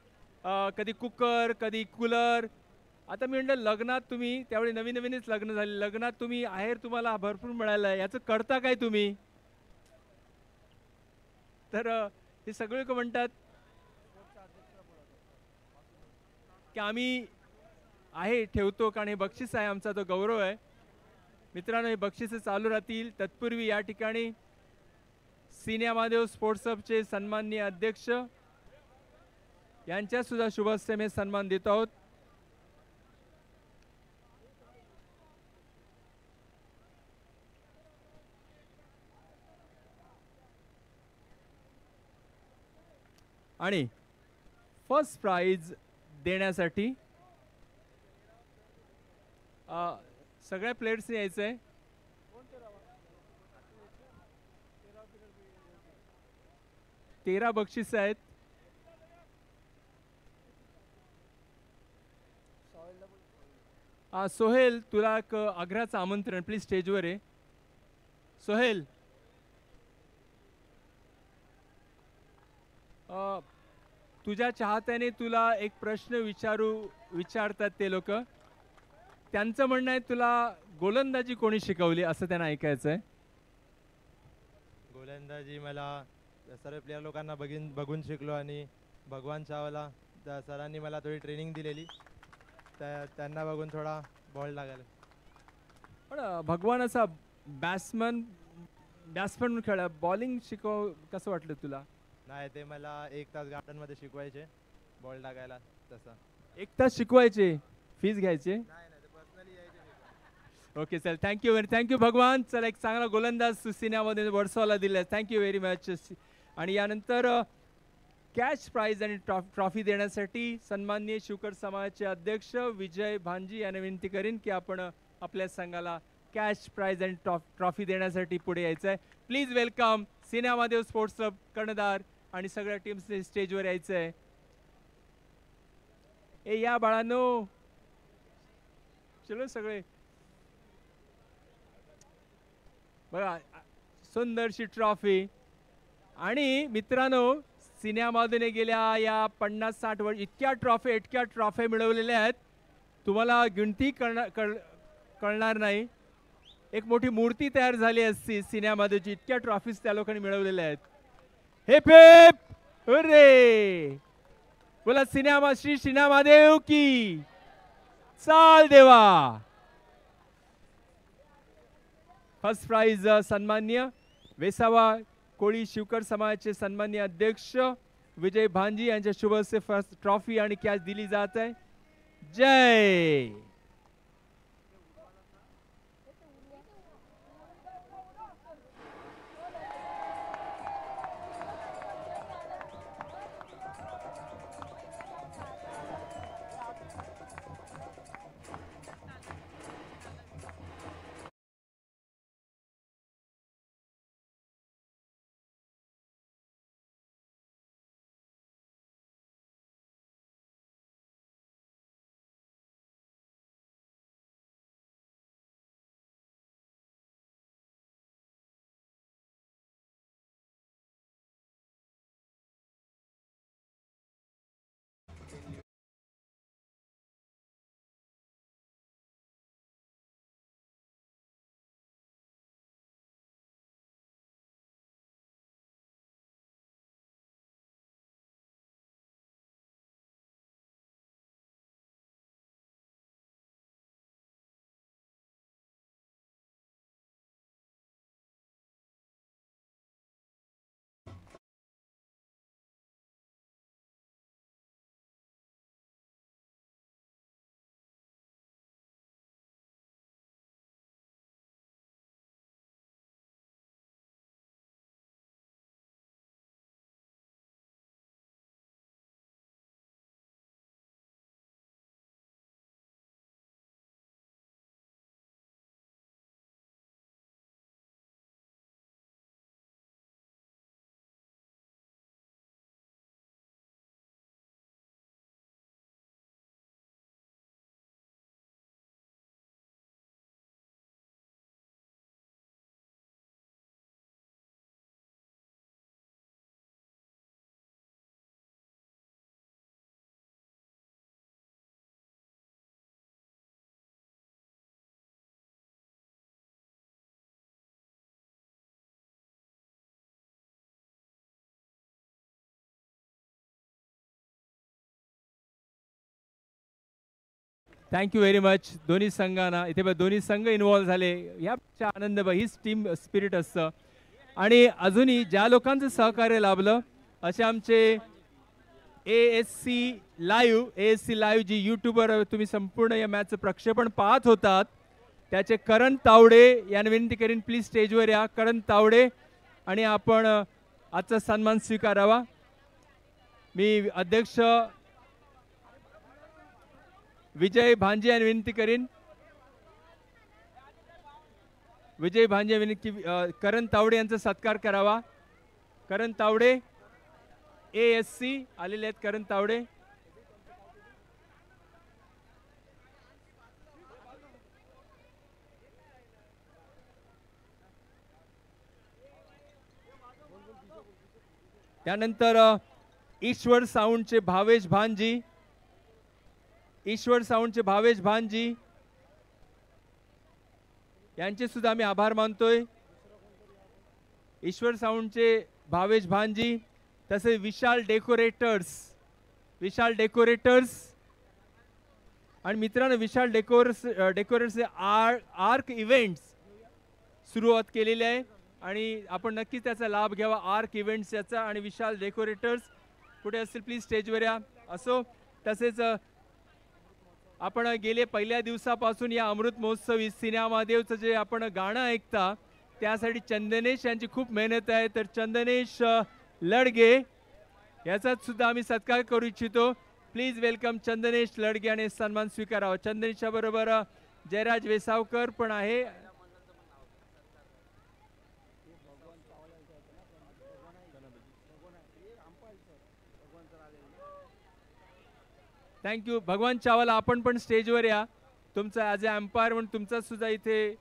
कधी कुकर, कधी कूलर. आता मी म्हटलं लग्नात तुम्ही त्यावेळी नवीन नवीनच लग्न झाले, लग्नात तुम्ही आहेर तुम्हाला भरपूर मिळालं आहे, याचं करता काय तुम्ही? तर हे सगळे लोक म्हणतात की आम्ही आहे ठेवतो कारण हे बक्षीस आहे, आमचा तो गौरव आहे. मित्रांनो हे बक्षीस चालू राहतील. तत्पूर्वी या ठिकाणी सिनेमादेव स्पोर्ट्स क्लबचे सन्माननीय अध्यक्ष यांच्या सुद्धा शुभ हस्ते मी सन्मान देतो आहोत. आणि फर्स्ट प्राइज देण्यासाठी सगळ्या प्लेयर्सने यायचं आहे. 13 बक्षीस आहेत. सोहेल, तुला एक आग्रहाचं आमंत्रण, प्लीज स्टेजवर आहे. सोहेल, तुझ्या चाहत्याने तुला एक प्रश्न विचारतात ते लोक. त्यांचं म्हणणं आहे तुला गोलंदाजी कोणी शिकवली असं त्यांना ऐकायचं आहे. गोलंदाजी मला सर्व प्लेयर लोकांना बघून शिकलो आणि भगवान चावला त्या सरांनी मला थोडी ट्रेनिंग दिलेली, त्यांना बघून थोडा बॉल लागायला. पण भगवान असा बॅट्समन म्हणून खेळा, बॉलिंग शिकव कसं वाटलं तुला? नाही, ते मला 1 तास गार्डनमध्ये शिकवायचे बॉल टाकायला. तसं 1 तास शिकवायचे, फीज घ्यायचे? ओके चल, थँक्यू भगवान. चला, एक चांगला गोलंदाज सिन्यामध्ये वर्सोवाला दिला, थँक्यू व्हेरी मच. आणि यानंतर कॅश प्राइज आणि ट्रॉफी देण्यासाठी सन्माननीय शिवकर समाजाचे अध्यक्ष विजय भांजी यांना विनंती करीन की आपण आपल्या संघाला कॅश प्राइज आणि ट्रॉफी देण्यासाठी पुढे यायचं आहे. Please welcome Sinya Mahadev sports club कर्णधार आणि सगळ्या टीम्सने स्टेजवर यायचं आहे. ए या बाळांनो, चलो सगळे. बघा सुंदरशी ट्रॉफी. आणि मित्रांनो, सिन्यामधून गेल्या या 50-60 वर्ष इतक्या ट्रॉफी मिळवलेल्या आहेत, तुम्हाला गिनती कळणार नाही. एक मोठी मूर्ती तयार झाली असती सिन्यामधूनची, इतक्या ट्रॉफीज त्या लोकांनी मिळवलेल्या आहेत. हेप हेप हुर्रे, बोला श्री सिन्यामहादेव की चाल देवा. फर्स्ट प्राइज सन्मान्य वेसावा कोळी शिवकर समाजाचे सन्मान्य अध्यक्ष विजय भांजी यांच्या शुभ हस्ते फर्स्ट ट्रॉफी आणि कॅश दिली जात आहे. जय. Thank you very much. दोन्ही संघांना इथे दोन्ही संघ इन्व्हॉल्व्ह झाले, यापेक्षा आनंद हीच टीम स्पिरिट असतं. आणि अजूनही ज्या लोकांचं सहकार्य लाभलं असे आमचे ASC लाईव्ह जी यूट्यूबवर तुम्ही संपूर्ण या मॅचचं प्रक्षेपण पाहत होतात, त्याचे करण तावडे यांना विनंती करीन प्लीज स्टेजवर या. करण तावडे, आणि आपण आजचा सन्मान स्वीकारावा. मी अध्यक्ष विजय भांजे यांना विनंती करीन. विजय भांजे विनंती करण तावडे यांचा सत्कार करावा. करण तावडे ASC आलेले आहेत करण तावडे. त्यानंतर ईश्वर साऊंडचे भावेश भानजी, ईश्वर साऊंडचे भावेश भानजी यांचे सुद्धा आम्ही आभार मानतोय. ईश्वर साऊंडचे भावेश भानजी, तसे विशाल डेकोरेटर्स, विशाल डेकोरेटर्स आणि मित्रांनो विशाल डेकोरेटर्सचे आर्क इव्हेंट्स सुरुवात केलेली आहे आणि आपण नक्कीच त्याचा लाभ घ्यावा. आर्क इव्हेंट्स याचा आणि विशाल डेकोरेटर्स कुठे असतील प्लीज स्टेजवर या. असो तसेच आपण गेले पहिल्या दिवसापासून या अमृत महोत्सवी सिनेमादेवचं जे आपण गाणं ऐकता त्यासाठी चंदनेश यांची खूप मेहनत आहे. तर चंदनेश लडगे याचाच सुद्धा आम्ही सत्कार करू इच्छितो. प्लीज वेलकम चंदनेश लडगे आणि सन्मान स्वीकारावा. चंदनेशच्या बरोबर जयराज वेसावकर पण आहे. थँक्यू. भगवान चावला आपण पण स्टेजवर या. तुमचा ॲज अ एम्पायर म्हणून तुमचा सुद्धा इथे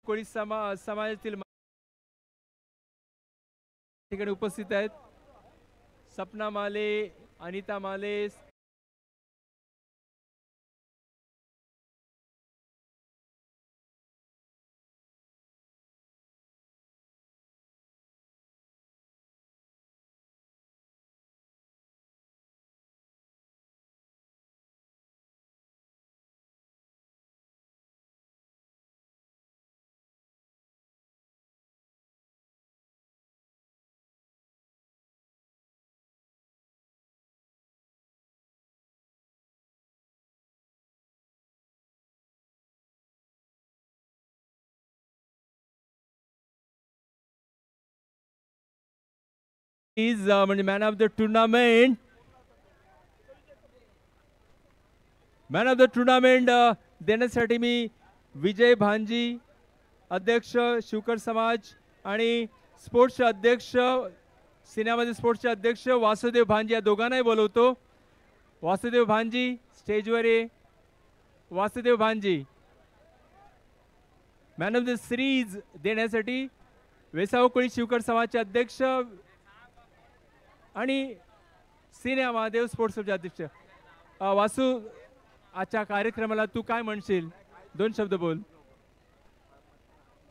कोळी समाजातील ठिकाणी उपस्थित आहेत. सपना माले, अनिता माले, is म्हणजे man of the tournament, man of the tournament देण्यासाठी मी विजय भांजी अध्यक्ष शिवकर समाज आणि स्पोर्ट्सचे अध्यक्ष सिनेमामध्ये स्पोर्ट्सचे अध्यक्ष वासुदेव भांजी या दोघांनाही बोलवतो. वासुदेव भांजी स्टेजवर ये. वासुदेव भांजी मॅन ऑफ द सिरीज देण्यासाठी वेसावकोळी शिवकर समाजचे अध्यक्ष आणि सिने महादेव स्पोर्ट्स क्लबचे अध्यक्ष. वासू, आजच्या कार्यक्रमाला तू काय म्हणशील? 2 शब्द बोल.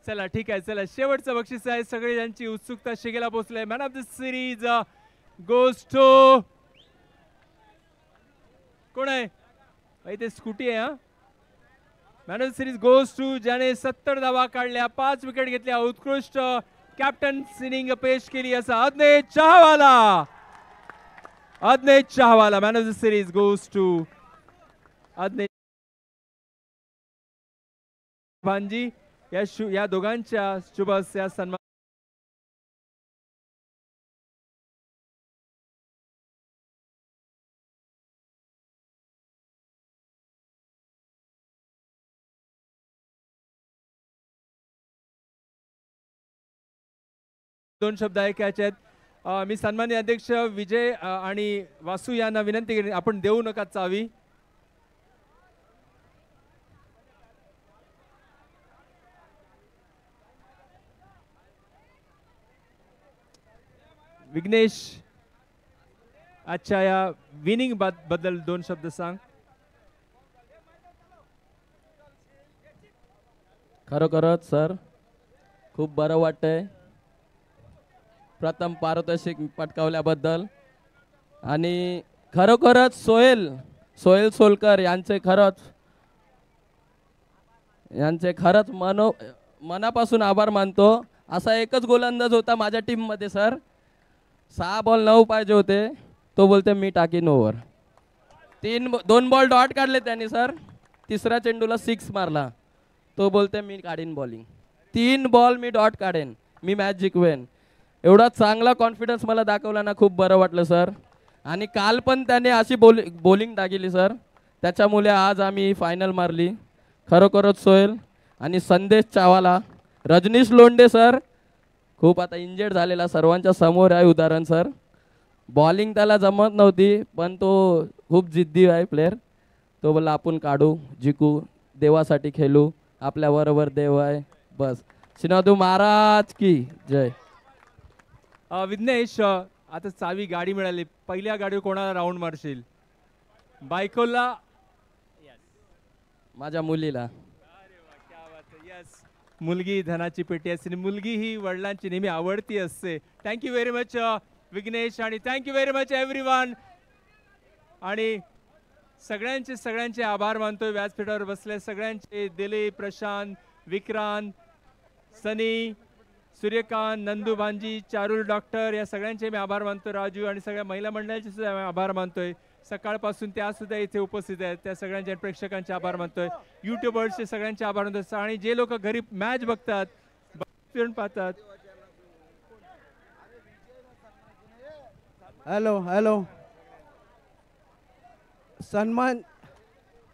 चला ठीक आहे. चला शेवटचं बक्षीस आहे. सगळे ज्यांची उत्सुकता शिगेला पोहोचले. Man of the series goes to कोण आहे? इथे स्कूटी आहे. हा man of the series goes to ज्याने 70 धावा काढल्या, 5 विकेट घेतल्या, उत्कृष्ट कॅप्टन सिनिंग पेश केली असा Adnay Chahawala. Adnay Chahawala man of the series goes to Adnay Bhanji. या दोघांच्या शुभ हस्ते सन्मान. दोन शब्द ऐकायचे आहेत. मी सन्माननीय अध्यक्ष विजय आणि वासू यांना विनंती करेन आपण देऊ नका चावी. विघ्नेश, अच्छा या विनिंग बद्दल 2 शब्द सांग. खरोखरच सर खूप बरं वाटतंय प्रथम पारितोषिक पटकावल्याबद्दल. आणि खरोखरच सोहेल सोलकर यांचे खरंच मनापासून आभार मानतो. असा एकच गोलंदाज होता माझ्या टीममध्ये सर. 6 बॉल 9 पाहिजे होते. तो बोलते मी टाकीन ओव्हर. 2 बॉल डॉट काढले त्यांनी सर. तिसऱ्या चेंडूला 6 मारला. तो बोलते मी काढीन बॉलिंग. 3 बॉल मी डॉट काढेन, मी मॅच जिंकवेन. एवढा चांगला कॉन्फिडन्स मला दाखवला ना, खूप बरं वाटलं सर. आणि काल पण त्याने अशी बॉलिंग टाकली सर, त्याच्यामुळे आज आम्ही फायनल मारली. खरोखरच सोहेल आणि संदेश चावाला, रजनीश लोंढे सर खूप आता इंजर्ड झालेला, सर्वांच्या समोर आहे उदाहरण सर. बॉलिंग त्याला जमत नव्हती, पण तो खूप जिद्दी आहे प्लेअर. तो बोला आपण काढू, जिंकू, देवासाठी खेळू, आपल्या बरोबर देव आहे. बस श्रीनाथू महाराज की जय. विघ्नेश, आता चावी गाडी मिळाली, पहिल्या गाडीवर कोणाला राऊंड मारशील? बायकोला? माझ्या मुलीला. यस, मुलगी धनाची पेटी असते, मुलगी ही वडिलांची नेहमी आवडती असते. थँक्यू व्हेरी मच विघ्नेश, आणि थँक्यू व्हेरी मच एव्हरीवन. आणि सगळ्यांचे आभार मानतोय. व्यासपीठावर बसले सगळ्यांचे, दिलीप, प्रशांत, विक्रांत, सनी, सूर्यकांत, नंदू भांजी, चारुल डॉक्टर, या सगळ्यांचे मी आभार मानतो. राजू आणि सगळ्या महिला मंडळाचे सुद्धा आभार मानतोय. सकाळपासून त्या सुद्धा इथे उपस्थित आहेत, त्या सगळ्यांच्या प्रेक्षकांचे आभार मानतोय. युट्यूबर्सचे सगळ्यांचे आभार मानतोय. आणि जे लोक घरी मॅच बघतात, पाहतात. हॅलो हॅलो, सन्मान,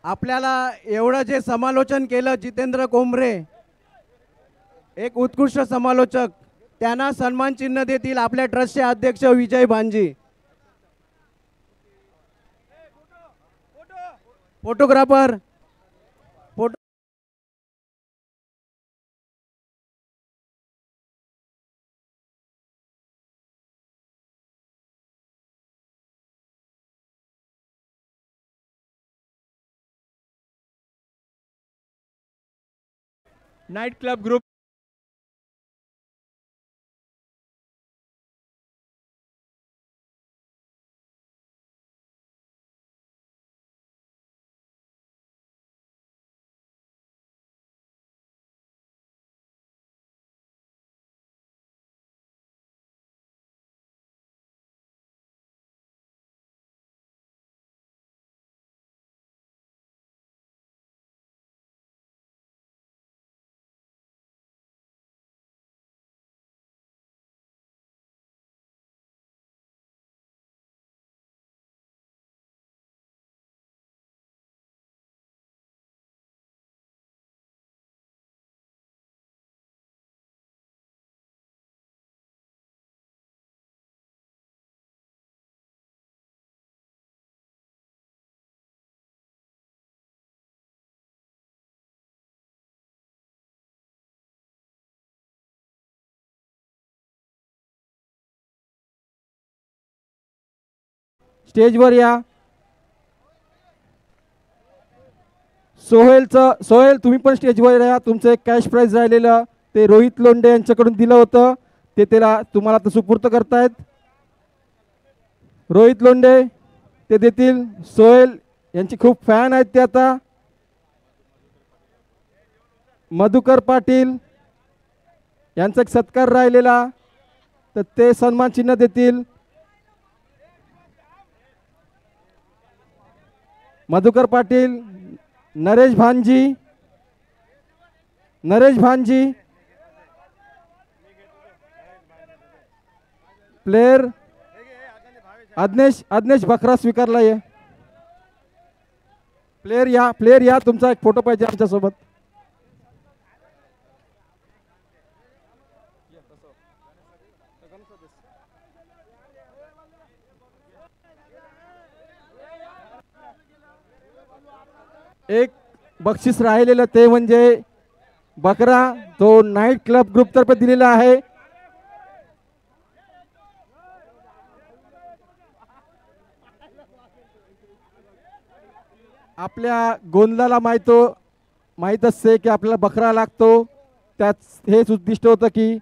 आपल्याला एवढं जे समालोचन केलं जितेंद्र कोंबरे, एक उत्कृष्ट समालोचक, त्यांना सन्मान चिन्ह देतील आपल्या ट्रस्टचे अध्यक्ष विजय भांजी. Photographer, photo. Night club group स्टेजवर या. सोहेल तुम्ही पण स्टेजवर या. तुमचं एक कॅश प्राइज राहिलेलं ते रोहित लोंढे यांच्याकडून दिलं होतं, ते त्याला तुम्हाला आता सुपूर्त करतायत. रोहित लोंढे ते देतील. सोहेल यांची खूप फॅन आहेत ते. आता मधुकर पाटील यांचा एक सत्कार राहिलेला, तर ते सन्मान चिन्ह देतील. मधुकर पाटील, नरेश भांजी, प्लेयर अज्ञेश बकरा स्वीकारला. ये प्लेयर या, तुमचा एक फोटो पाहिजे आमच्यासोबत. एक बक्षीस राहिलेलं ते म्हणजे बकरा, तो नाईट क्लब ग्रुप तर्फे दिलेला आहे. आपल्या गोंधळाला माहीत असते की आपल्याला बकरा लागतो. त्याच हेच उद्दिष्ट होतं की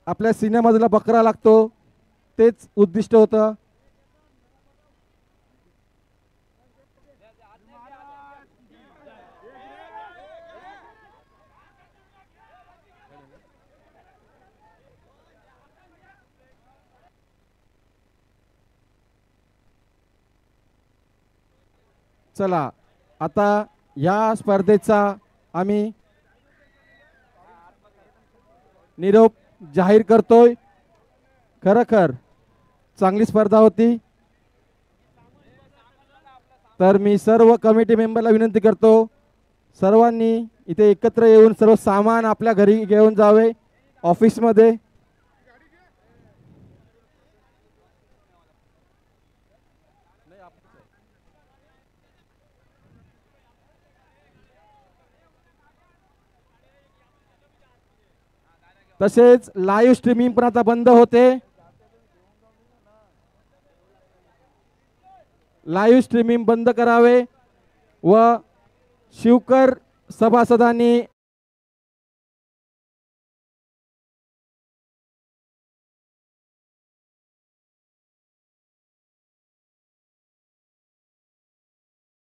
आपल्या सिनेमाला बकरा लागतो, तेच उद्दिष्ट होतं. चला आता या स्पर्धेचा आम्ही निरोप जाहीर करतोय. खरोखर चांगली स्पर्धा होती. तर मी सर्व कमिटी मेंबरला विनंती करतो, सर्वांनी इथे एकत्र येऊन सर्व सामान आपल्या घरी घेऊन जावे ऑफिसमध्ये. तसेच लाईव्ह स्ट्रीमिंग पण आता बंद होते. लाईव्ह स्ट्रीमिंग बंद करावे व शिवकर सभासदांनी